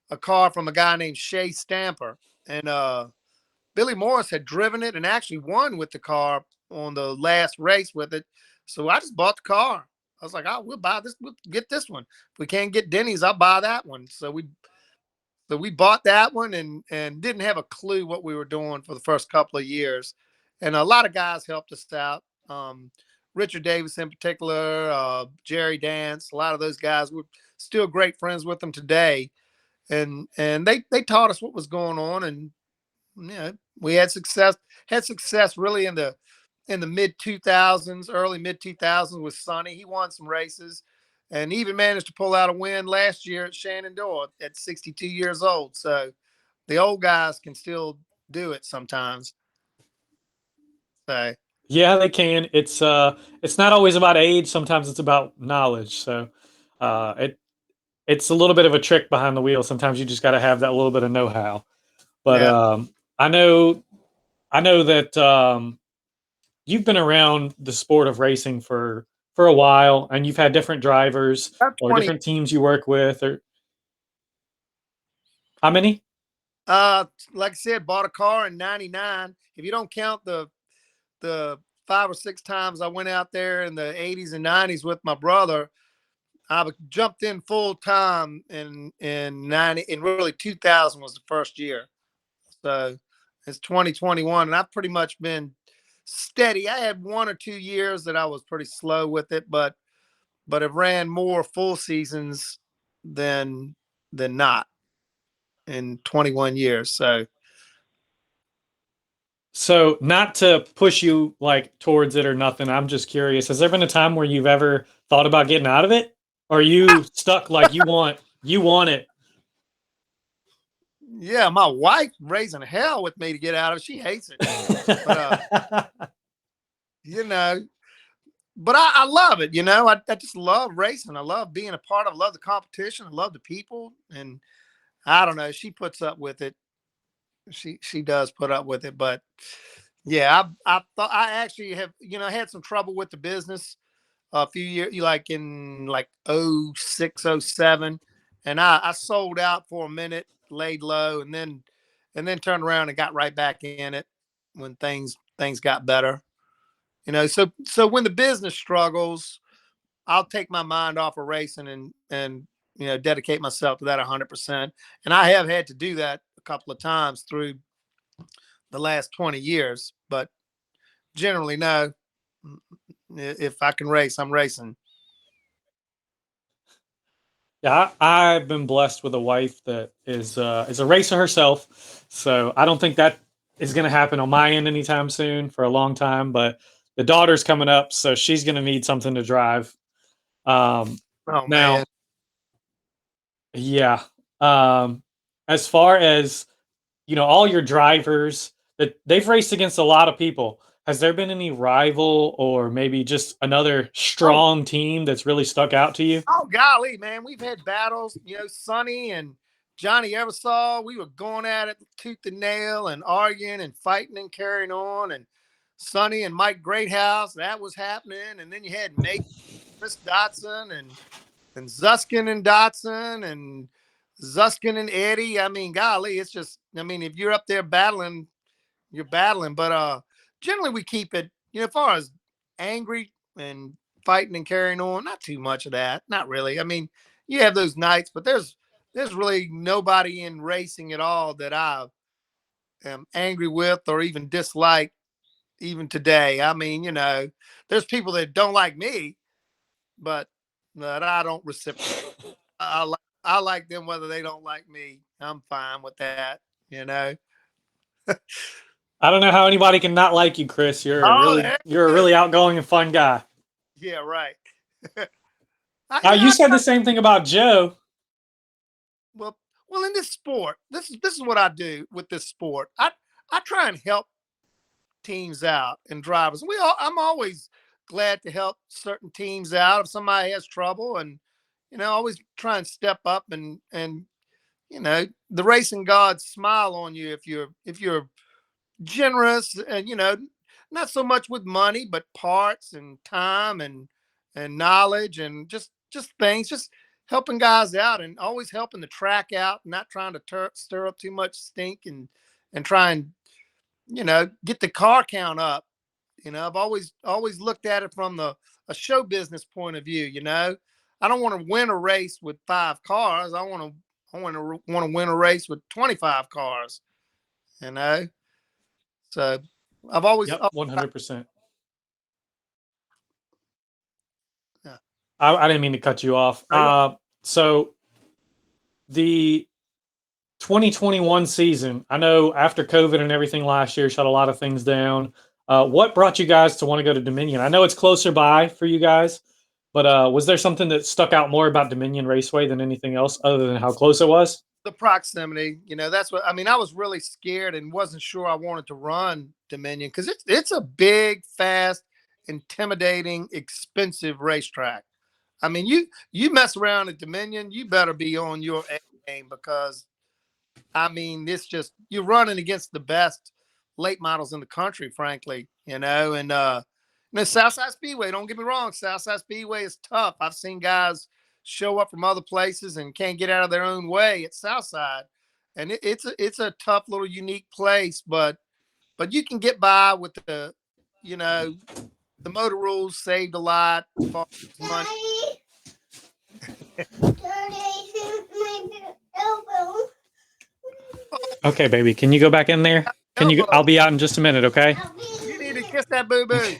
a car from a guy named Shea Stamper. And Billy Morris had driven it and actually won with the car on the last race with it. So I just bought the car. I was like, oh, we'll buy this, we'll get this one. If we can't get Denny's, I'll buy that one. So we bought that one and didn't have a clue what we were doing for the first couple of years. And a lot of guys helped us out. Richard Davis in particular, Jerry Dance, a lot of those guys. We're still great friends with them today. And they taught us what was going on. And we had success really in the mid 2000s, early mid 2000s with Sonny. He won some races and even managed to pull out a win last year at Shenandoah at 62 years old. So the old guys can still do it sometimes. So Yeah, they can. It's not always about age. Sometimes it's about knowledge. So it's a little bit of a trick behind the wheel. Sometimes you just got to have that little bit of know-how. But yeah, I know I know that you've been around the sport of racing for a while, and you've had different drivers about or 20. different teams you work with. Or how many? Like I said, bought a car in '99. If you don't count the 5 or 6 times I went out there in the '80s and '90s with my brother, I jumped in full time in '90. And really 2000 was the first year. So it's 2021, and I've pretty much been steady. I had 1 or 2 years that I was pretty slow with it, but have ran more full seasons than not in 21 years. So So, not to push you like towards it or nothing, I'm just curious. Has there been a time where you've ever thought about getting out of it? Or are you stuck like you want it? Yeah, my wife raising hell with me to get out of it. She hates it. But you know, but I love it. You know, I just love racing. I love being a part of. I love the competition. I love the people, and I don't know. She puts up with it. She does put up with it. But yeah, I thought I actually have had some trouble with the business a few years, like in like '06, '07, and I sold out for a minute, laid low, and then turned around and got right back in it when things got better. So when the business struggles, I'll take my mind off of racing and dedicate myself to that 100%. And I have had to do that a couple of times through the last 20 years, but generally no. If I can race, I'm racing. Yeah, I've been blessed with a wife that is a racer herself, so I don't think that is going to happen on my end anytime soon for a long time. But the daughter's coming up, so she's going to need something to drive. Oh man. Now, yeah. Um, as far as all your drivers that they've raced against a lot of people. Has there been any rival or maybe just another Oh, strong team that's really stuck out to you? oh golly, man. We've had battles, Sonny and Johnny Eversaw. We were going at it tooth and nail and arguing and fighting and carrying on. And Sonny and Mike Greathouse, that was happening. And then you had Nate, Chris Dotson, and Zuskin and Dotson and Zuskin and Eddie. I mean, golly, it's just, if you're up there battling, you're battling. But generally we keep it, as far as angry and fighting and carrying on, not too much of that. Not really. I mean, you have those nights, but there's really nobody in racing at all that I am angry with or even dislike even today. I mean, there's people that don't like me, but that I don't reciprocate. I like them whether they don't like me. I'm fine with that, you know. I don't know how anybody can not like you, Chris. Oh, there You're a it is. really outgoing and fun guy. Yeah, right. You I said try, the same thing about Joe. well, in this sport, this is what I do with this sport. I try and help teams out and drivers. I'm always glad to help certain teams out if somebody has trouble, and always try and step up and the racing gods smile on you if you're generous and not so much with money but parts and time and knowledge and just things, just helping guys out and always helping the track out, not trying to stir up too much stink and try and get the car count up. I've always looked at it from a show business point of view. I don't want to win a race with 5 cars. I want to win a race with 25 cars. you know So I've always, Yep, 100%. yeah. I didn't mean to cut you off. So the 2021 season, I know after COVID and everything last year shut a lot of things down. What brought you guys to want to go to Dominion? I know it's closer by for you guys, but was there something that stuck out more about Dominion Raceway than anything else other than how close it was? The proximity, that's what I mean. I was really scared and wasn't sure I wanted to run Dominion because it's a big, fast, intimidating, expensive racetrack. I mean, you mess around at Dominion, you better be on your A game because I mean, it's just you're running against the best late models in the country, frankly, and Southside Speedway, don't get me wrong, Southside Speedway is tough. I've seen guys show up from other places and can't get out of their own way at Southside. And it's a tough little unique place, but you can get by with you know, the motor rules saved a lot as far as money. Okay, baby, can you go back in there? Can you? Elbow. I'll be out in just a minute. Okay. You need to kiss that boo boo.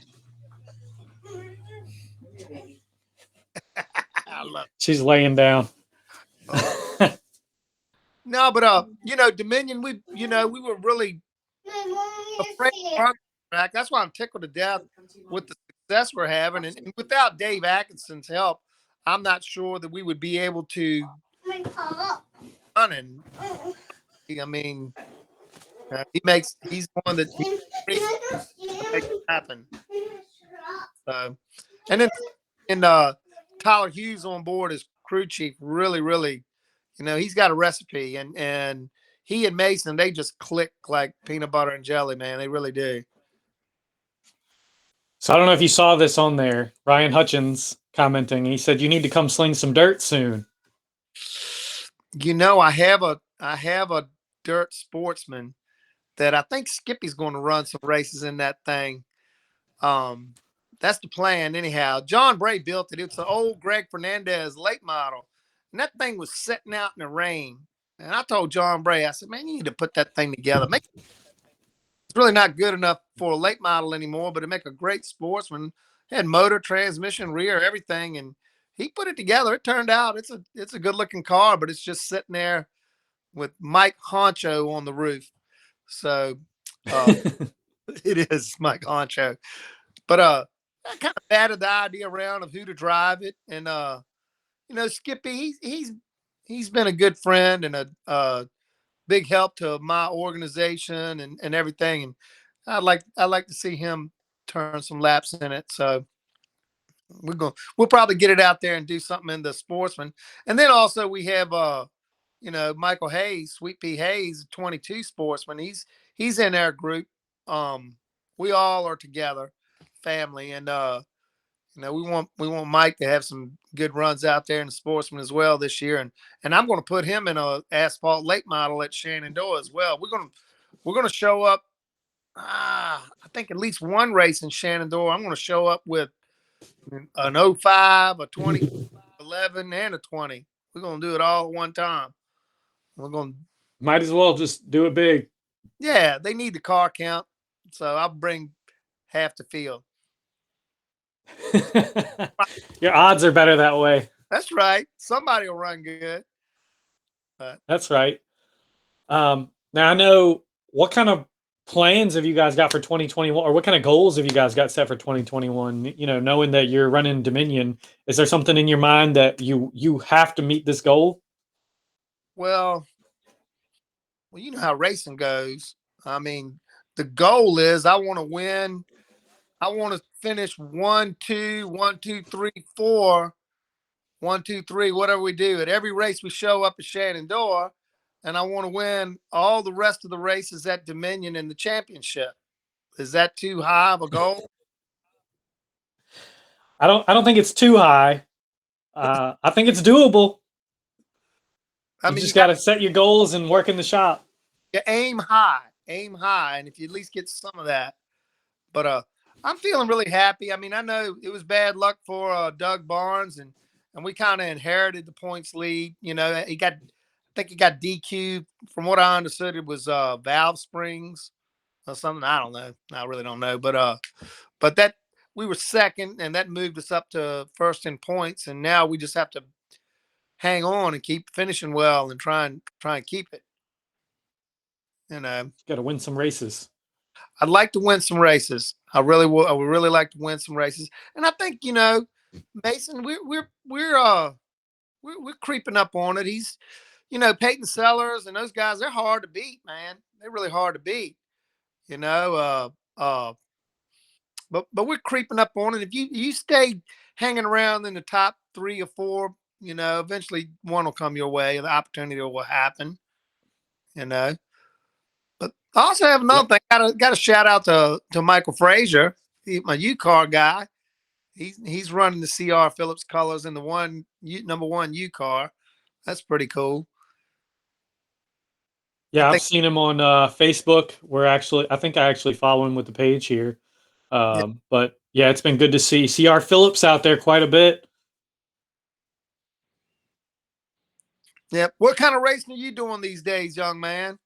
I love She's laying down. it. No, but Dominion, we were really afraid to run the track. That's why I'm tickled to death with the success we're having. And without Dave Atkinson's help, I'm not sure that we would be able to run. And I mean, he's one that he makes it happen. So, and then Tyler Hughes on board as crew chief. Really, really, he's got a recipe, and he and Mason, they just click like peanut butter and jelly, man. They really do. So I don't know if you saw this on there. Ryan Hutchins commenting. He said you need to come sling some dirt soon. I have a dirt sportsman that I think Skippy's going to run some races in that thing. That's the plan, anyhow. John Bray built it. It's an old Greg Fernandez late model, and that thing was sitting out in the rain. And I told John Bray, I said, "Man, you need to put that thing together. It's really not good enough for a late model anymore, but it make a great sportsman. It had motor, transmission, rear, everything, and he put it together. It turned out it's a good looking car, but it's just sitting there with Mike Honcho on the roof. So it is Mike Honcho. But I kind of batted the idea around of who to drive it, and Skippy, he's been a good friend and a big help to my organization and everything, and I'd like to see him turn some laps in it. So we'll probably get it out there and do something in the sportsman, and then also we have Michael Hayes, Sweet Pea Hayes, 22 sportsman. He's in our group. We all are together, family, and we want Mike to have some good runs out there in the sportsman as well this year, and I'm going to put him in a asphalt late model at Shenandoah as well. We're gonna show up. I think at least one race in Shenandoah. I'm going to show up with an 05, a 2011, and a 20. We're going to do it all at one time. We're going to might as well just do it big. Yeah, they need the car count, so I'll bring half the field. Your odds are better that way. That's right. Somebody will run good. That's right. Now I know, what kind of plans have you guys got for 2021, or what kind of goals have you guys got set for 2021? Knowing that you're running Dominion, is there something in your mind that you have to meet this goal? Well, you know how racing goes. I mean, the goal is I want to win. I want to finish 1, 2, 1, 2, 3, 4, 1, 2, 3, whatever we do. At every race we show up at Shenandoah, and I want to win all the rest of the races at Dominion in the championship. Is that too high of a goal? I don't think it's too high. I think it's doable. You just got to set your goals and work in the shop. You aim high, and if you at least get some of that. But I'm feeling really happy. I mean, I know it was bad luck for Doug Barnes, and we kind of inherited the points lead. I think he got DQ. From what I understood, it was valve springs or something. I don't know. I really don't know. But that we were second, and that moved us up to first in points, and now we just have to hang on and keep finishing well and try and keep it. Got to win some races. I'd like to win some races. I really would. I would really like to win some races. And I think, Mason, we're creeping up on it. He's, Peyton Sellers and those guys, they're hard to beat, man. They're really hard to beat. But we're creeping up on it. If you stay hanging around in the top 3 or 4, eventually one will come your way. The opportunity will happen. But I also have another thing. Got to shout out to Michael Frazier, my U-Car guy. He's running the CR Phillips colors in the number 1 U-Car. That's pretty cool. Yeah, I've seen him on Facebook. I think I actually follow him with the page here. But yeah, it's been good to see CR Phillips out there quite a bit. Yeah. What kind of racing are you doing these days, young man?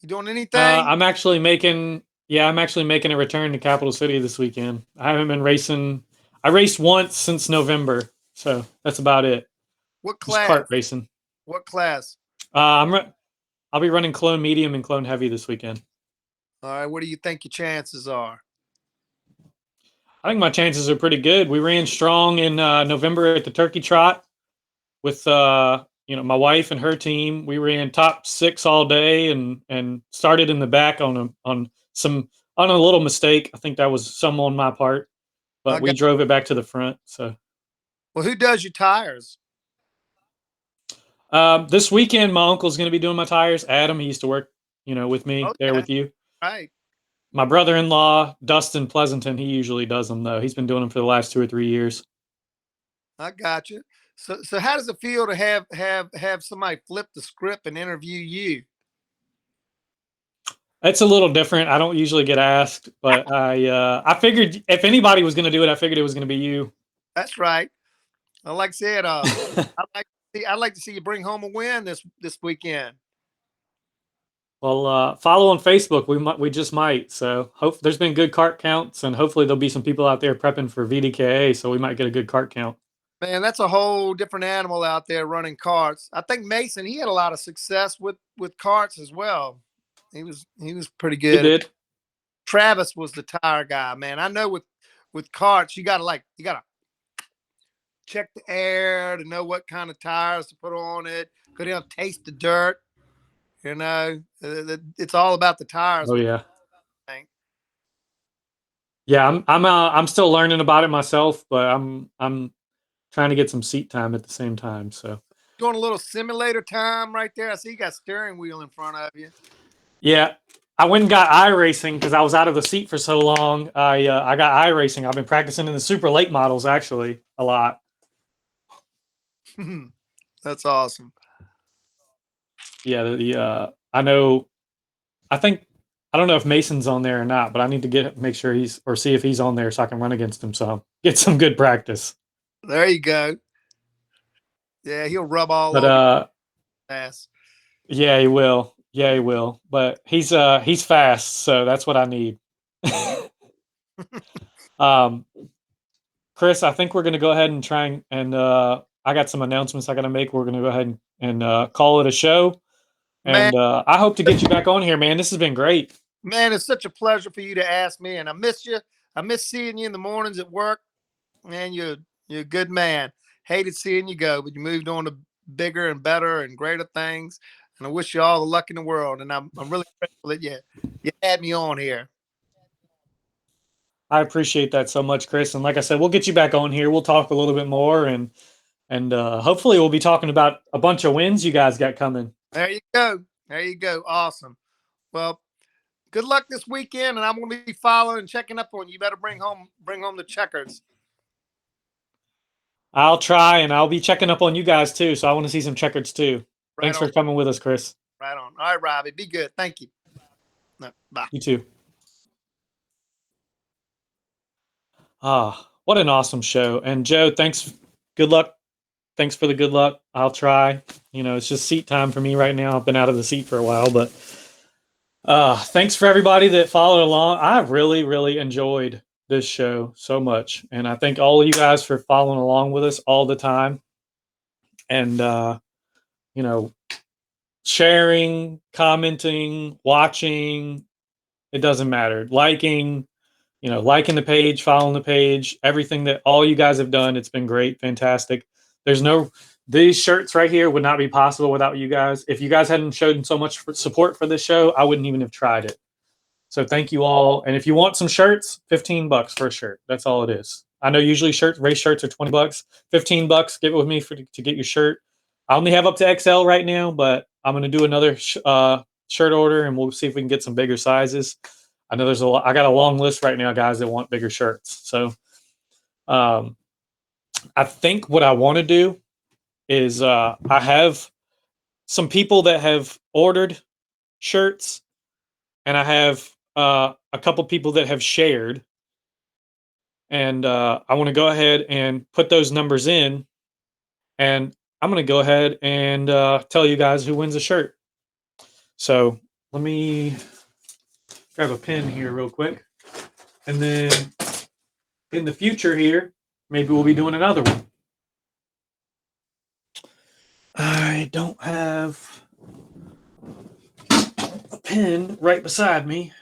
You doing anything? I'm actually making a return to Capital City this weekend. I haven't been racing. I raced once since November, so that's about it. What class? Just kart racing. What class? I'll be running Clone Medium and Clone Heavy this weekend. All right. What do you think your chances are? I think my chances are pretty good. We ran strong in November at the Turkey Trot with my wife and her team, we ran top 6 all day and started in the back on a little mistake. I think that was some on my part, but we Okay. drove it back to the front. So Well, who does your tires? this weekend, my uncle's going to be doing my tires. Adam, he used to work, with me Oh, there yeah. with you. Right. My brother-in-law, Dustin Pleasanton, he usually does them though. He's been doing them for the last 2 or 3 years. I got you. So how does it feel to have somebody flip the script and interview you? It's a little different. I don't usually get asked, but I figured if anybody was going to do it, I figured it was going to be you. That's right. Like I said, I'd like to see you bring home a win this weekend. Well, follow on Facebook. We just might. So hope there's been good cart counts, and hopefully there'll be some people out there prepping for VDKA. So we might get a good cart count. Man, that's a whole different animal out there running carts. I think Mason, he had a lot of success with carts as well. He was pretty He good. did. Travis was the tire guy, man. I know with carts, you gotta check the air to know what kind of tires to put on it. Go down, taste the dirt. It's all about the tires. Oh yeah. Yeah, I'm still learning about it myself, but I'm trying to get some seat time at the same time. So Doing a little simulator time right there. I see you got steering wheel in front of you. yeah, I went and got iRacing because I was out of the seat for so long. I got iRacing. I've been practicing in the super late models actually a lot. That's awesome. Yeah, I know. I don't know if Mason's on there or not, but I need to make sure see if he's on there so I can run against him. So get some good practice. There you go. Yeah, he'll rub all But over your ass. yeah, he will. Yeah, he will. But he's fast, so that's what I need. Chris, I think we're going to go ahead and try and I got some announcements I got to make. We're going to go ahead and call it a show. Man, And I hope to get you back on here, man. This has been great. Man, it's such a pleasure for you to ask me, and I miss you. I miss seeing you in the mornings at work. Man, you're a good man. Hated seeing you go, but you moved on to bigger and better and greater things. And I wish you all the luck in the world. And I'm really grateful that you had me on here. I appreciate that so much, Chris. And like I said, we'll get you back on here. We'll talk a little bit more, and hopefully we'll be talking about a bunch of wins you guys got coming. There you go. There you go. Awesome. Well, good luck this weekend, and I'm going to be following and checking up on you. You better bring home the checkers. I'll try, and I'll be checking up on you guys too. So I want to see some checkers too. Right Thanks on. for coming with us, Chris. Right on. All right, Robbie. Be good. Thank you. No, bye. You too. What an awesome show. And Joe, thanks. Good luck. Thanks for the good luck. I'll try. It's just seat time for me right now. I've been out of the seat for a while, but thanks for everybody that followed along. I really, really enjoyed this show so much. And I thank all of you guys for following along with us all the time. And, sharing, commenting, watching, it doesn't matter. Liking the page, following the page, everything that all you guys have done. It's been great. Fantastic. These shirts right here would not be possible without you guys. If you guys hadn't shown so much support for this show, I wouldn't even have tried it. So thank you all. And if you want some shirts, $15 for a shirt. That's all it is. I know usually race shirts are $20, $15. Give it with me to get your shirt. I only have up to XL right now, but I'm going to do another shirt order, and we'll see if we can get some bigger sizes. I know I got a long list right now, guys, that want bigger shirts. So I think what I want to do is I have some people that have ordered shirts, and I have a couple people that have shared. And I want to go ahead and put those numbers in, and I'm going to go ahead and tell you guys who wins a shirt. So let me grab a pen here real quick. And then in the future here, maybe we'll be doing another one. I don't have a pen right beside me.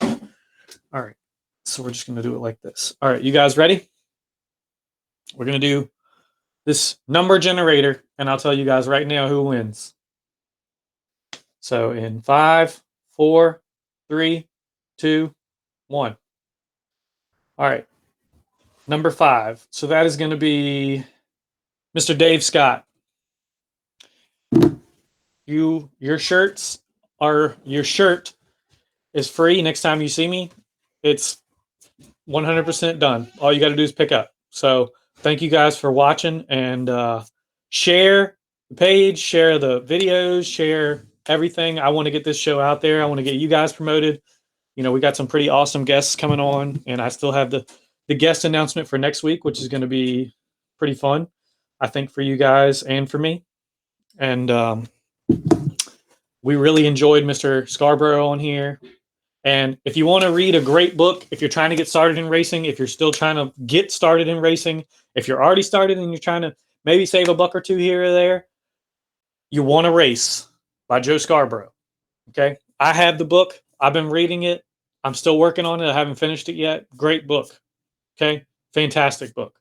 All right. So we're just going to do it like this. All right. You guys ready? We're going to do this number generator, and I'll tell you guys right now who wins. So in 5, 4, 3, 2, 1. All right. Number 5. So that is going to be Mr. Dave Scott. Your shirt is free next time you see me. It's 100% done. All you got to do is pick up. So thank you guys for watching, and share the page, share the videos, share everything. I want to get this show out there. I want to get you guys promoted. You know, we got some pretty awesome guests coming on, and I still have the guest announcement for next week, which is going to be pretty fun, I think, for you guys and for me. And we really enjoyed Mr. Scarbrough on here. And if you want to read a great book, if you're trying to get started in racing, if you're still trying to get started in racing, if you're already started and you're trying to maybe save a buck or two here or there, You Want to Race by Joe Scarbrough. Okay. I have the book. I've been reading it. I'm still working on it. I haven't finished it yet. Great book. Okay. Fantastic book.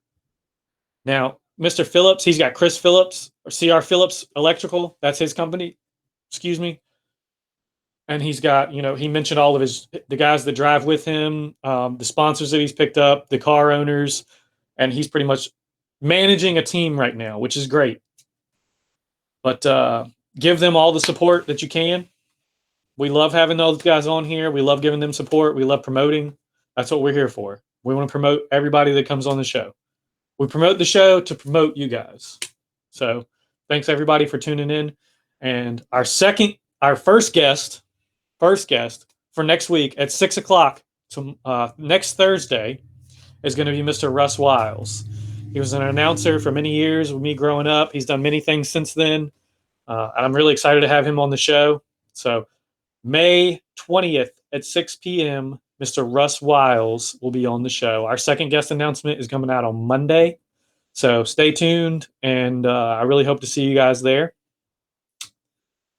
Now, Mr. Phillips, he's got Chris Phillips or CR Phillips Electrical. That's his company. Excuse me. And he's got, he mentioned all of the guys that drive with him, the sponsors that he's picked up, the car owners, and he's pretty much managing a team right now, which is great. But give them all the support that you can. We love having those guys on here. We love giving them support. We love promoting. That's what we're here for. We want to promote everybody that comes on the show. We promote the show to promote you guys. So thanks everybody for tuning in. And our first guest for next week at 6 o'clock next Thursday is going to be Mr. Russ Wiles. He was an announcer for many years with me growing up. He's done many things since then. And I'm really excited to have him on the show. So May 20th at 6 p.m., Mr. Russ Wiles will be on the show. Our second guest announcement is coming out on Monday. So stay tuned, and I really hope to see you guys there.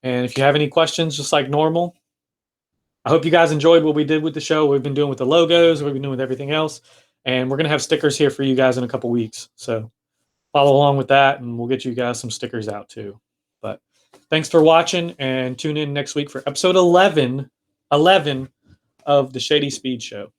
And if you have any questions, just like normal, I hope you guys enjoyed what we did with the show. We've been doing with the logos. We've been doing with everything else. And we're going to have stickers here for you guys in a couple weeks. So follow along with that, and we'll get you guys some stickers out too. But thanks for watching, and tune in next week for episode 11 of the Shady Speed Show.